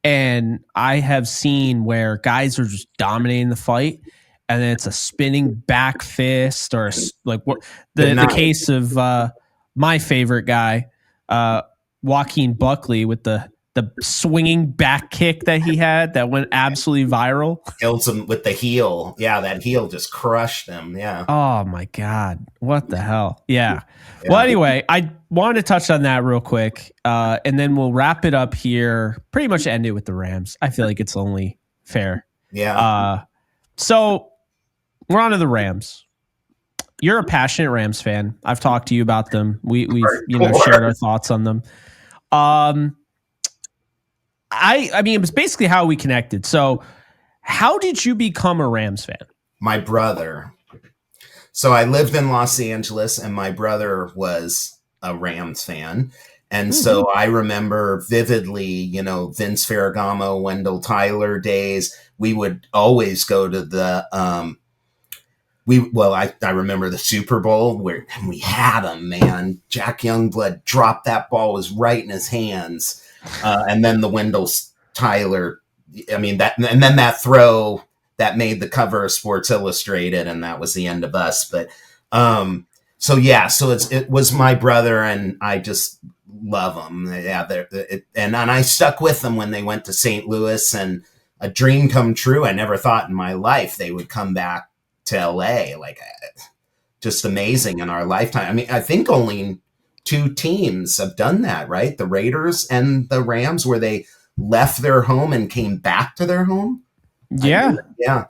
and I have seen where guys are just dominating the fight, and then it's a spinning back fist or like what the case of my favorite guy, Joaquin Buckley, with the swinging back kick that he had that went absolutely viral. Kills him with the heel. Yeah, that heel just crushed him. Yeah. Oh my God. What the hell? Yeah. Well, anyway, I wanted to touch on that real quick, and then we'll wrap it up here. Pretty much end it with the Rams. I feel like it's only fair. Yeah. So we're on to the Rams. You're a passionate Rams fan. I've talked to you about them. We've shared our thoughts on them. I mean, it was basically how we connected. So how did you become a Rams fan? My brother. So I lived in Los Angeles, and my brother was a Rams fan. And so I remember vividly, Vince Ferragamo, Wendell Tyler days. We would always go to the I remember the Super Bowl where we had him, man. Jack Youngblood dropped that ball, was right in his hands. And then the Wendell Tyler, and then that throw that made the cover of Sports Illustrated, and that was the end of us. But so it was my brother, and I just love him. Yeah, and I stuck with them when they went to St. Louis, and a dream come true. I never thought in my life they would come back to LA. Like, just amazing in our lifetime. I mean, I think only 2 teams have done that, right? The Raiders and the Rams, where they left their home and came back to their home. Yeah. Yeah.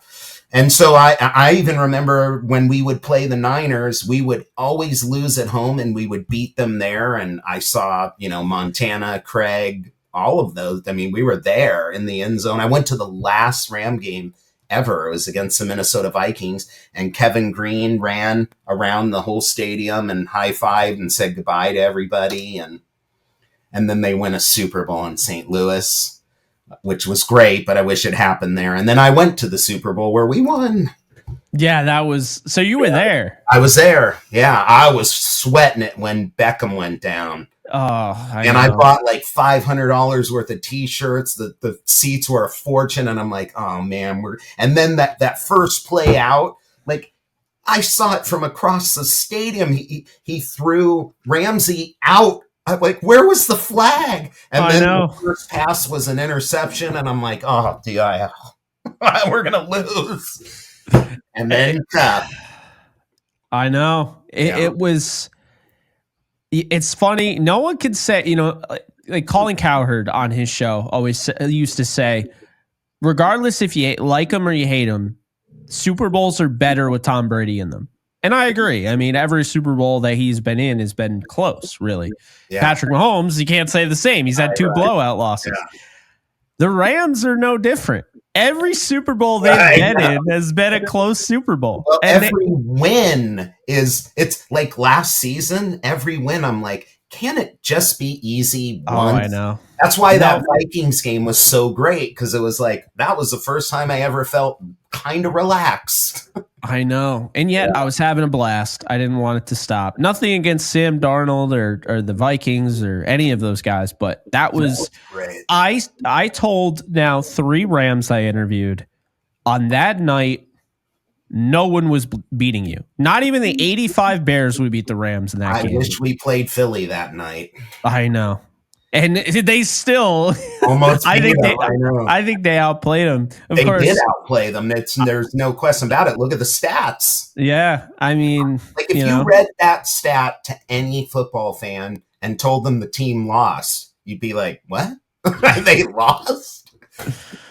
And so I even remember when we would play the Niners, we would always lose at home and we would beat them there. And I saw, Montana, Craig, all of those. I mean, we were there in the end zone. I went to the last Ram game ever. It was against the Minnesota Vikings, and Kevin Green ran around the whole stadium and high-fived and said goodbye to everybody. And then they win a Super Bowl in St. Louis, which was great, but I wish it happened there. And then I went to the Super Bowl where we won. Yeah, that was, so you were there. I was there. Yeah. I was sweating it when Beckham went down. Oh, I bought like $500 worth of t-shirts. The seats were a fortune. And I'm like, oh man. And then that first play out, like I saw it from across the stadium. He threw Ramsey out. I'm like, where was the flag? And then the first pass was an interception. And I'm like, oh, we're going to lose. And then I know it was. It's funny. No one could say, like Colin Cowherd on his show always used to say, regardless if you like him or you hate him, Super Bowls are better with Tom Brady in them. And I agree. I mean, every Super Bowl that he's been in has been close, really. Yeah. Patrick Mahomes, you can't say the same. He's had 2 blowout losses. Yeah. The Rams are no different. Every Super Bowl they've been in has been a close Super Bowl. Well, and win it's like last season, every win, I'm like, can it just be easy Oh, once? I know. That's why No. that Vikings game was so great, because it was like, that was the first time I ever felt kind of relaxed. I know. And yet I was having a blast. I didn't want it to stop. Nothing against Sam Darnold or the Vikings or any of those guys, but that was Great. I told now 3 Rams I interviewed on that night. No one was beating you. Not even the 85 Bears would beat the Rams in that game. I wish we played Philly that night. I know. And they still almost. I think they outplayed them. Of course, did outplay them. There's no question about it. Look at the stats. Yeah, I mean, like if you read that stat to any football fan and told them the team lost, you'd be like, "What? They lost?"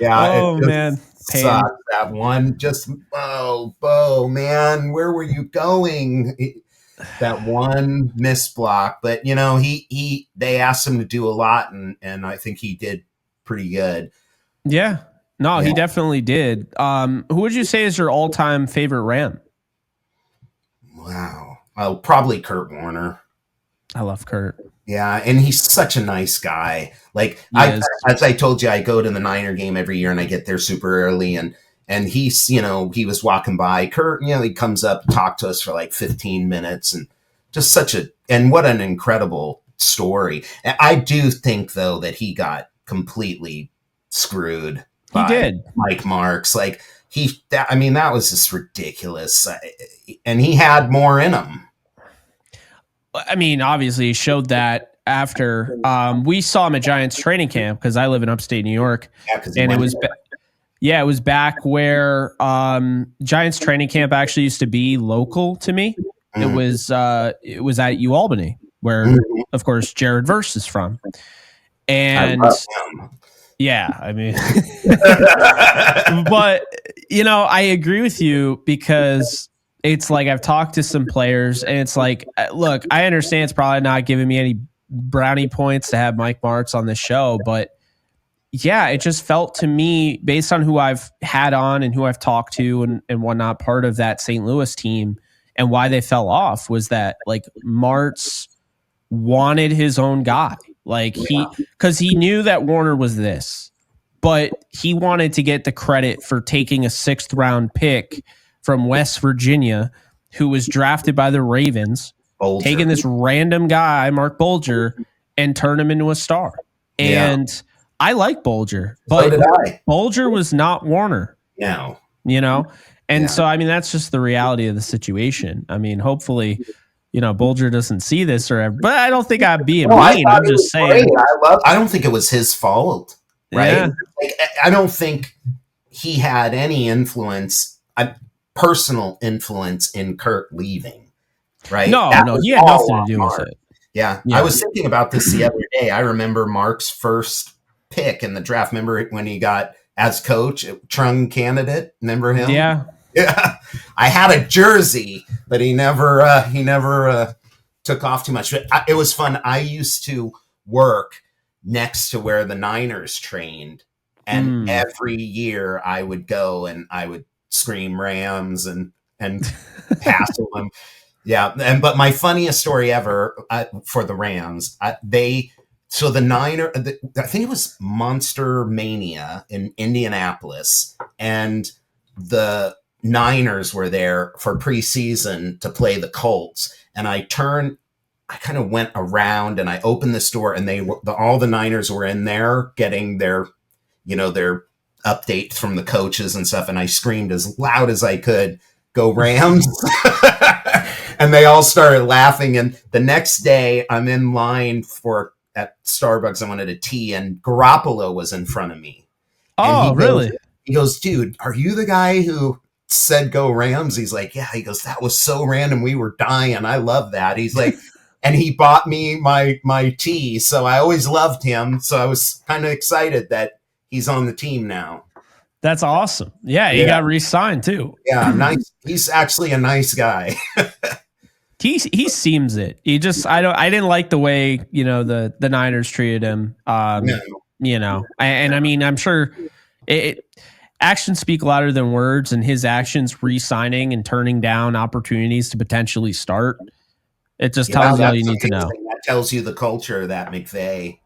Yeah. Oh man. Sucked. That one just Bo, man, where were you going? That one missed block, but they asked him to do a lot, and I think he did pretty good. Yeah, no, he definitely did. Who would you say is your all-time favorite Ram? Wow, probably Kurt Warner. I love Kurt. Yeah, and he's such a nice guy. Like as I told you, I go to the Niner game every year, and I get there super early, and he's, he was walking by. Kurt, he comes up, talked to us for like 15 minutes, and just and what an incredible story. And I do think though that he got completely screwed. He did. Mike Marks, like that was just ridiculous, and he had more in him. I mean, obviously, he showed that after we saw him at Giants training camp, because I live in upstate New York, and it was. It was back where Giants training camp actually used to be local to me. It was at UAlbany, where, of course, Jared Verse is from. And yeah, I mean, but I agree with you, because it's like I've talked to some players, and it's like, look, I understand it's probably not giving me any brownie points to have Mike Martz on the show, but yeah, it just felt to me, based on who I've had on and who I've talked to and whatnot, part of that St. Louis team, and why they fell off was that, like, Martz wanted his own guy. Like, because he knew that Warner was this, but he wanted to get the credit for taking a 6th round pick from West Virginia, who was drafted by the Ravens, taking this random guy, Mark Bulger, and turn him into a star. And I like Bulger, but Bulger was not Warner. No. And so, I mean, that's just the reality of the situation. I mean, hopefully, Bulger doesn't see this but I don't think I'm being mean. I'm just saying. I don't think it was his fault, right? Yeah. Like, I don't think he had any personal influence in Kurt leaving, right? No, he had nothing to do with it. Yeah. I was thinking about this the other day. I remember Mark's first pick in the draft. Remember when he got as coach, Trung candidate? Remember him? Yeah. I had a jersey, but he never took off too much. But it was fun. I used to work next to where the Niners trained, and every year I would go and I would scream Rams and hassle them. Yeah, but my funniest story ever for the Rams, so the Niner, I think it was Monster Mania in Indianapolis, and the Niners were there for preseason to play the Colts. And I kind of went around and I opened this door, and all the Niners were in there getting their update from the coaches and stuff. And I screamed as loud as I could, "Go Rams." And they all started laughing. And the next day I'm in line at Starbucks. I wanted a tea, and Garoppolo was in front of me. Oh, really? He goes, "Dude, are you the guy who said go Rams?" He's like, "Yeah." He goes, "That was so random. We were dying. I love that." He's like, and he bought me my tea. So I always loved him. So I was kind of excited that he's on the team now. That's awesome. Yeah, he got re-signed too. Yeah, nice. He's actually a nice guy. He seems it. I didn't like the way, the Niners treated him. No. And I mean, I'm sure actions speak louder than words, and his actions re-signing and turning down opportunities to potentially start, it just tells you all you need to know. That tells you the culture that McVay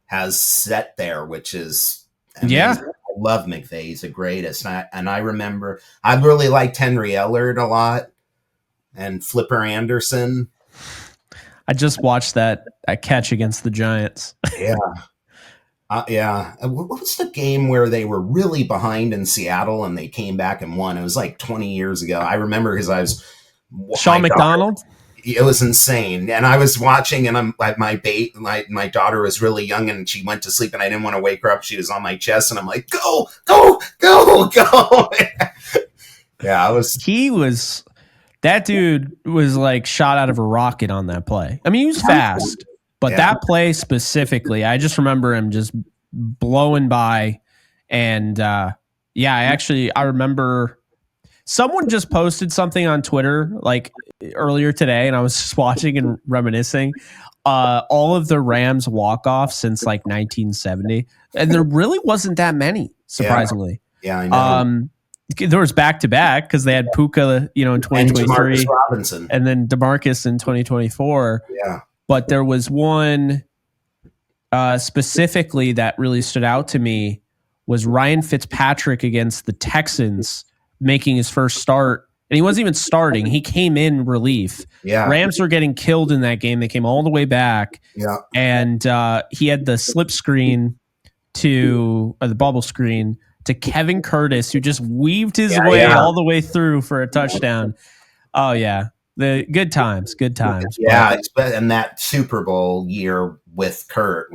has set there, which is amazing. Yeah. I love McVay. He's the greatest. And I remember I really liked Henry Ellard a lot and Flipper Anderson. I just watched that catch against the Giants. Yeah. Yeah. What was the game where they were really behind in Seattle and they came back and won? It was like 20 years ago. I remember because I was Sean McDonald. It was insane, and I was watching, and my daughter was really young, and she went to sleep, and I didn't want to wake her up. She was on my chest, and I'm like, go, go, go, go. Yeah, that dude was like shot out of a rocket on that play. I mean, he was fast, but that play specifically, I just remember him just blowing by. And I remember someone just posted something on Twitter like earlier today, and I was just watching and reminiscing. All of the Rams walk-offs since like 1970, and there really wasn't that many, surprisingly. Yeah, I know. There was back-to-back because they had Puka, in 2023, and Robinson, and then DeMarcus in 2024. Yeah, but there was one specifically that really stood out to me was Ryan Fitzpatrick against the Texans making his first start. And he wasn't even starting. He came in relief. Yeah. Rams were getting killed in that game. They came all the way back. Yeah. And he had the slip screen the bubble screen to Kevin Curtis, who just weaved his way all the way through for a touchdown. Oh, yeah. The good times. Yeah. And that Super Bowl year with Kurt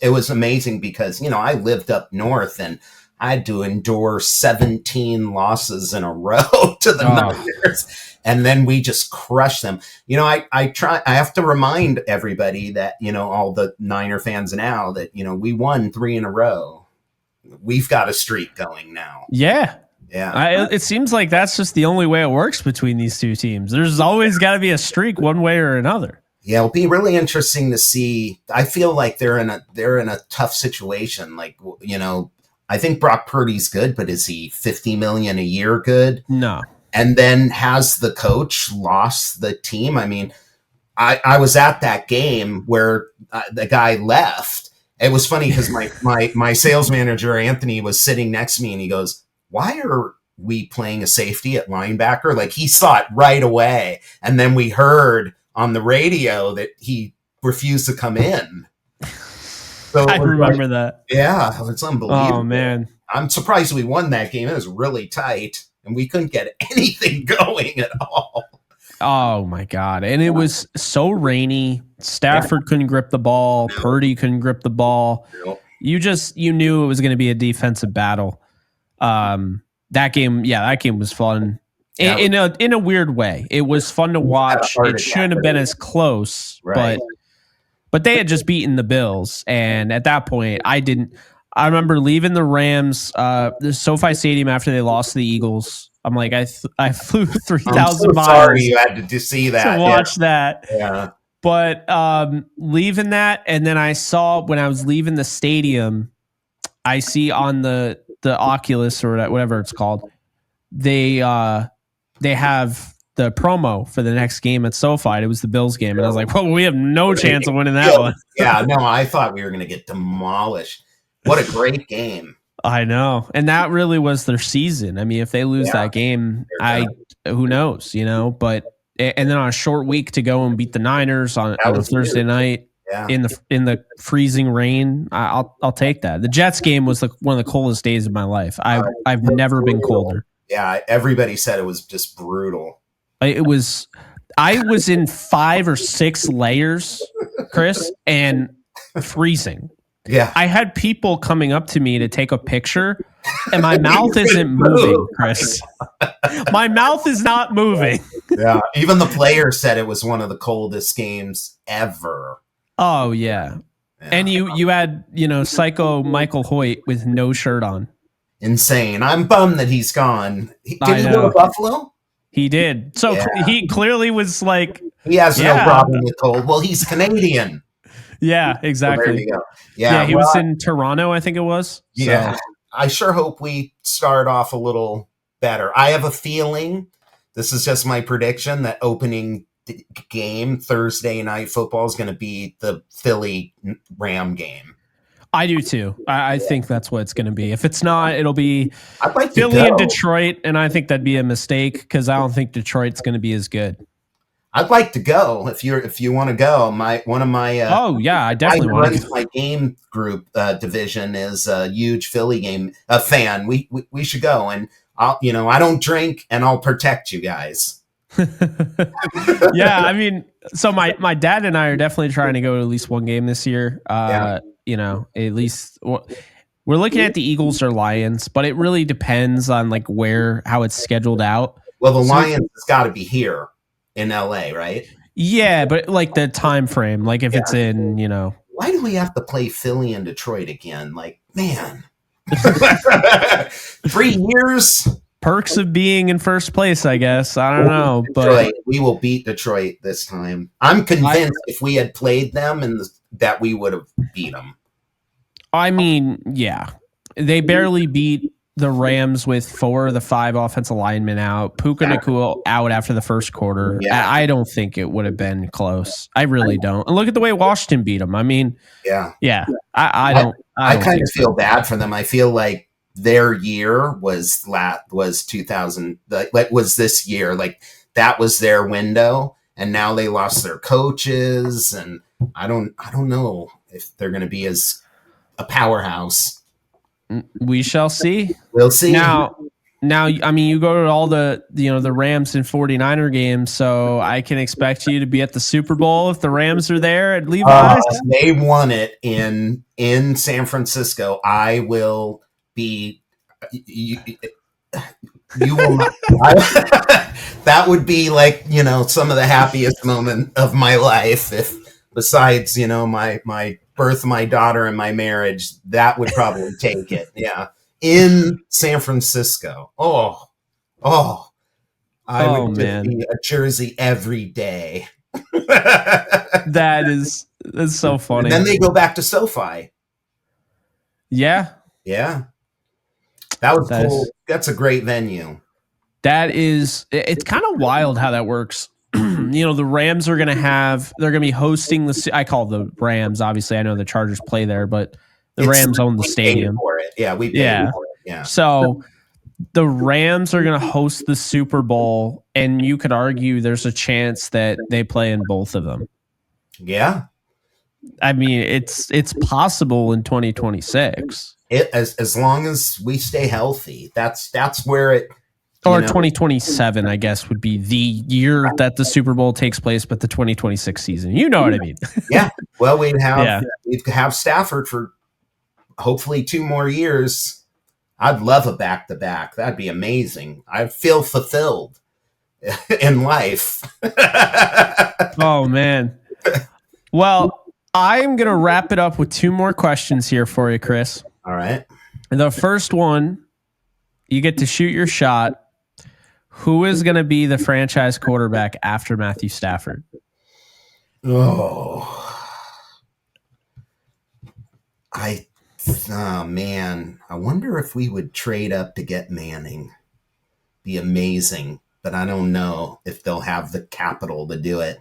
it was amazing because, I lived up north and I had to endure 17 losses in a row to the Niners, and then we just crushed them. I have to remind everybody that, all the Niner fans now that, we won 3 in a row. We've got a streak going now. Yeah. Yeah. It seems like that's just the only way it works between these two teams. There's always got to be a streak one way or another. Yeah, it'll be really interesting to see. I feel like they're in a tough situation. Like, I think Brock Purdy's good, but is he $50 million a year good? No. And then has the coach lost the team? I mean, I was at that game where the guy left. It was funny because my sales manager, Anthony, was sitting next to me and he goes, "Why are we playing a safety at linebacker?" Like he saw it right away. And then we heard on the radio that he refused to come in. So I remember that. Yeah, it's unbelievable. Oh, man. I'm surprised we won that game. It was really tight, and we couldn't get anything going at all. Oh, my God. And it was so rainy. Stafford couldn't grip the ball. No. Purdy couldn't grip the ball. No. You knew it was going to be a defensive battle. That game was fun. In a weird way. It was fun to watch. It shouldn't have been as close, right. But they had just beaten the Bills, and at that point, I remember leaving the Rams, the SoFi Stadium after they lost to the Eagles. I'm like, I flew 3,000 miles. Sorry you had to see that. To watch that. Yeah. But leaving that, and then I saw when I was leaving the stadium, I see on the Oculus or whatever it's called, they have the promo for the next game at SoFi. It was the Bills game. And I was like, well, we have no chance of winning that one. Yeah, no, I thought we were going to get demolished. What a great game. I know. And that really was their season. I mean, if they lose that game, who knows, But and then on a short week to go and beat the Niners on a Thursday night in the freezing rain, I'll take that. The Jets game was one of the coldest days of my life. I've never been colder. Yeah, everybody said it was just brutal. I was in 5 or 6 layers, Chris, and freezing. Yeah. I had people coming up to me to take a picture, and my mouth isn't moving, Chris. My mouth is not moving. Yeah. Even the players said it was one of the coldest games ever. Oh, yeah. And you had, Psycho Michael Hoyt with no shirt on. Insane. I'm bummed that he's gone. Did he go to Buffalo? He did. So he clearly was like... He has no problem with cold. Well, he's Canadian. Yeah, exactly. So there you go. Yeah, he was in Toronto, I think it was. Yeah. So. I sure hope we start off a little better. I have a feeling, this is just my prediction, that opening game, Thursday night football, is going to be the Philly Ram game. I do too. I think that's what it's going to be. If it's not, it'll be I'd like Philly to and go. Detroit, and I think that'd be a mistake because I don't think Detroit's going to be as good. I'd like to go if you want to go. One of my oh yeah, I definitely want to. My game group division is a huge Philly game fan. We should go, and I don't drink, and I'll protect you guys. Yeah, I mean, so my dad and I are definitely trying to go to at least one game this year. At least we're looking at the Eagles or Lions, but it really depends on like how it's scheduled out. Well, the Lions has got to be here in LA, right? Yeah, but like the time frame, like if it's in, why do we have to play Philly and Detroit again? Like, man, 3 years. Perks of being in first place, I guess. I don't know, but we will beat Detroit this time. I'm convinced if we had played them that we would have beat them. I mean, yeah, they barely beat the Rams with 4 of the 5 offensive linemen out. Puka Nacua out after the first quarter. Yeah. I don't think it would have been close. I really don't. And look at the way Washington beat them. I mean, yeah. I don't. I kind of feel bad for them. I feel like their year was 2000. Like was this year? Like that was their window, and now they lost their coaches, and I don't know if they're going to be as a powerhouse. We shall see. We'll see. Now, I mean, you go to all the Rams and 49er games, so I can expect you to be at the Super Bowl if the Rams are there at Levi's. They won it in San Francisco. I will be. You will not. That would be like some of the happiest moment of my life. If besides my birth, my daughter, and my marriage, that would probably take it. Yeah. In San Francisco. I would just be a jersey every day. That's so funny. And then they go back to SoFi. Yeah. That was cool. That's a great venue. It's kind of wild how that works. The Rams they're going to be hosting I call the Rams. Obviously, I know the Chargers play there, but the Rams own the stadium. For it. Yeah, we paid for it. Yeah. So the Rams are going to host the Super Bowl, and you could argue there's a chance that they play in both of them. Yeah. I mean, it's possible in 2026. As long as we stay healthy. That's where it. Or 2027, I guess, would be the year that the Super Bowl takes place, but the 2026 season. You know what I mean? Yeah. Well, we'd have Stafford for hopefully 2 more years. I'd love a back-to-back. That'd be amazing. I feel fulfilled in life. Oh, man. Well, I'm going to wrap it up with 2 more questions here for you, Chris. All right. The first one, you get to shoot your shot. Who is going to be the franchise quarterback after Matthew Stafford? Oh, man. I wonder if we would trade up to get Manning. Be amazing, but I don't know if they'll have the capital to do it.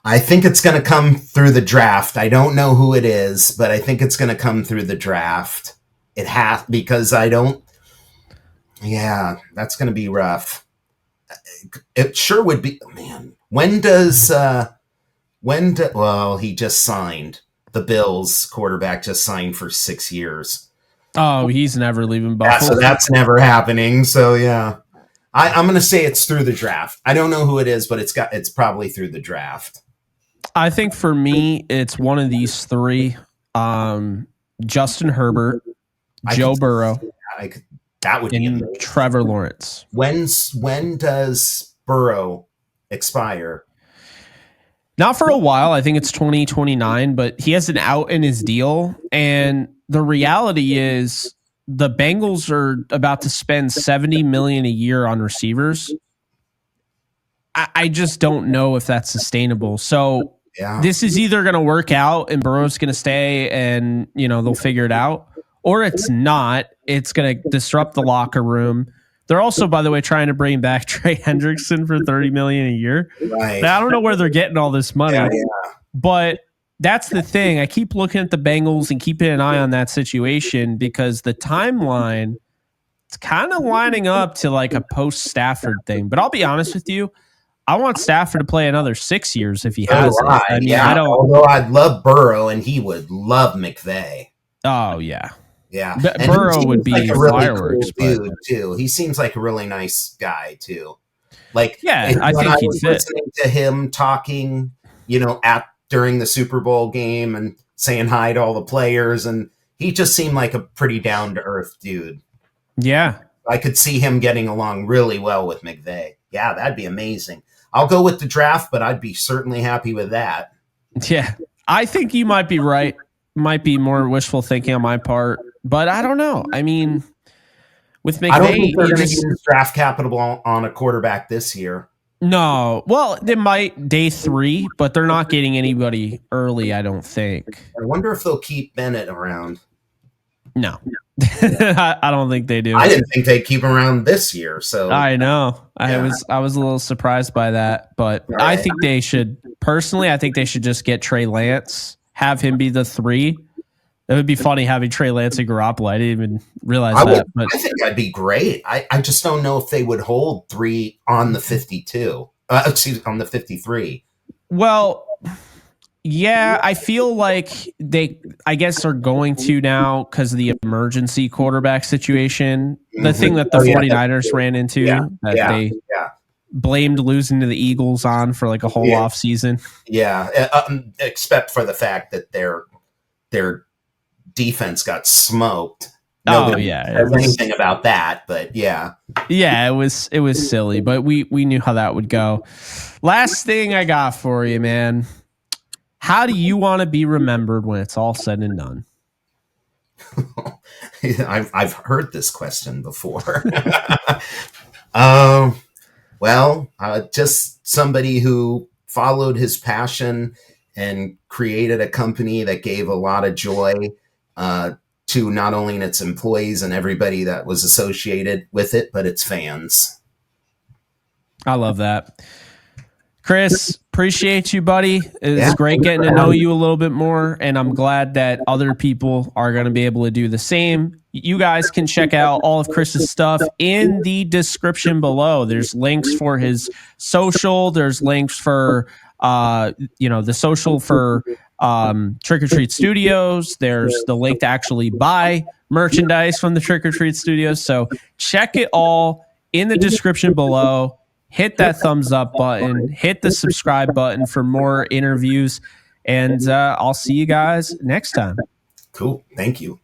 I think it's going to come through the draft. I don't know who it is, but I think it's going to come through the draft. It has, because I don't. Yeah, that's going to be rough. It sure would be. Man, well, he just signed. The Bills quarterback just signed for 6 years. Oh, he's never leaving Buffalo. Yeah, so that's never happening. So yeah, I'm going to say it's through the draft. I don't know who it is, but it's probably through the draft. I think for me, it's one of these 3: Justin Herbert, Joe Burrow, that would be amazing. Trevor Lawrence. When does Burrow expire? Not for a while. I think it's 2029, but he has an out in his deal. And the reality is the Bengals are about to spend $70 million a year on receivers. I just don't know if that's sustainable. So This is either going to work out and Burrow's going to stay and, they'll figure it out, or it's not. It's going to disrupt the locker room. They're also, by the way, trying to bring back Trey Hendrickson for $30 million a year. Right. Now, I don't know where they're getting all this money, but that's the thing. I keep looking at the Bengals and keeping an eye on that situation because the timeline, it's kind of lining up to like a post Stafford thing. But I'll be honest with you, I want Stafford to play another 6 years if he has it. I mean, I don't. Although I'd love Burrow, and he would love McVay. Oh yeah. Yeah, Burrow would be like a really fireworks, cool dude too. He seems like a really nice guy too. Like, yeah, I think he'd fit. Listening to him talking, during the Super Bowl game and saying hi to all the players, and he just seemed like a pretty down to earth dude. Yeah, I could see him getting along really well with McVay. Yeah, that'd be amazing. I'll go with the draft, but I'd be certainly happy with that. Yeah, I think you might be right. Might be more wishful thinking on my part. But I don't know. I mean, with McVay, I don't think they're going to use draft capital on a quarterback this year. No. Well, they might day 3, but they're not getting anybody early, I don't think. I wonder if they'll keep Bennett around. No. I don't think they do. I didn't think they'd keep him around this year. So I know. I was a little surprised by that. But right. I think they should, personally, I think they should just get Trey Lance, have him be the 3. It would be funny having Trey Lance and Garoppolo. I didn't even realize that. But I think that'd be great. I just don't know if they would hold 3 on the 52. On the 53. Well, yeah, I feel like I guess, are going to now because of the emergency quarterback situation. The thing that the 49ers ran into they blamed losing to the Eagles on for like a whole off season. Yeah, except for the fact that their defense got smoked. Nobody says anything about that, but yeah, it was silly, but we knew how that would go. Last thing I got for you, man. How do you want to be remembered when it's all said and done? I've heard this question before. Just somebody who followed his passion and created a company that gave a lot of joy to not only its employees and everybody that was associated with it, but its fans. I love that. Chris, appreciate you, buddy. It's great getting to know you a little bit more, and I'm glad that other people are going to be able to do the same. You guys can check out all of Chris's stuff in the description below. There's links for his social. There's links for the social for Trick or Treat Studios. There's the link to actually buy merchandise from the Trick or Treat Studios. So check it all in the description below. Hit that thumbs up button. Hit the subscribe button for more interviews. And I'll see you guys next time. Cool. Thank you.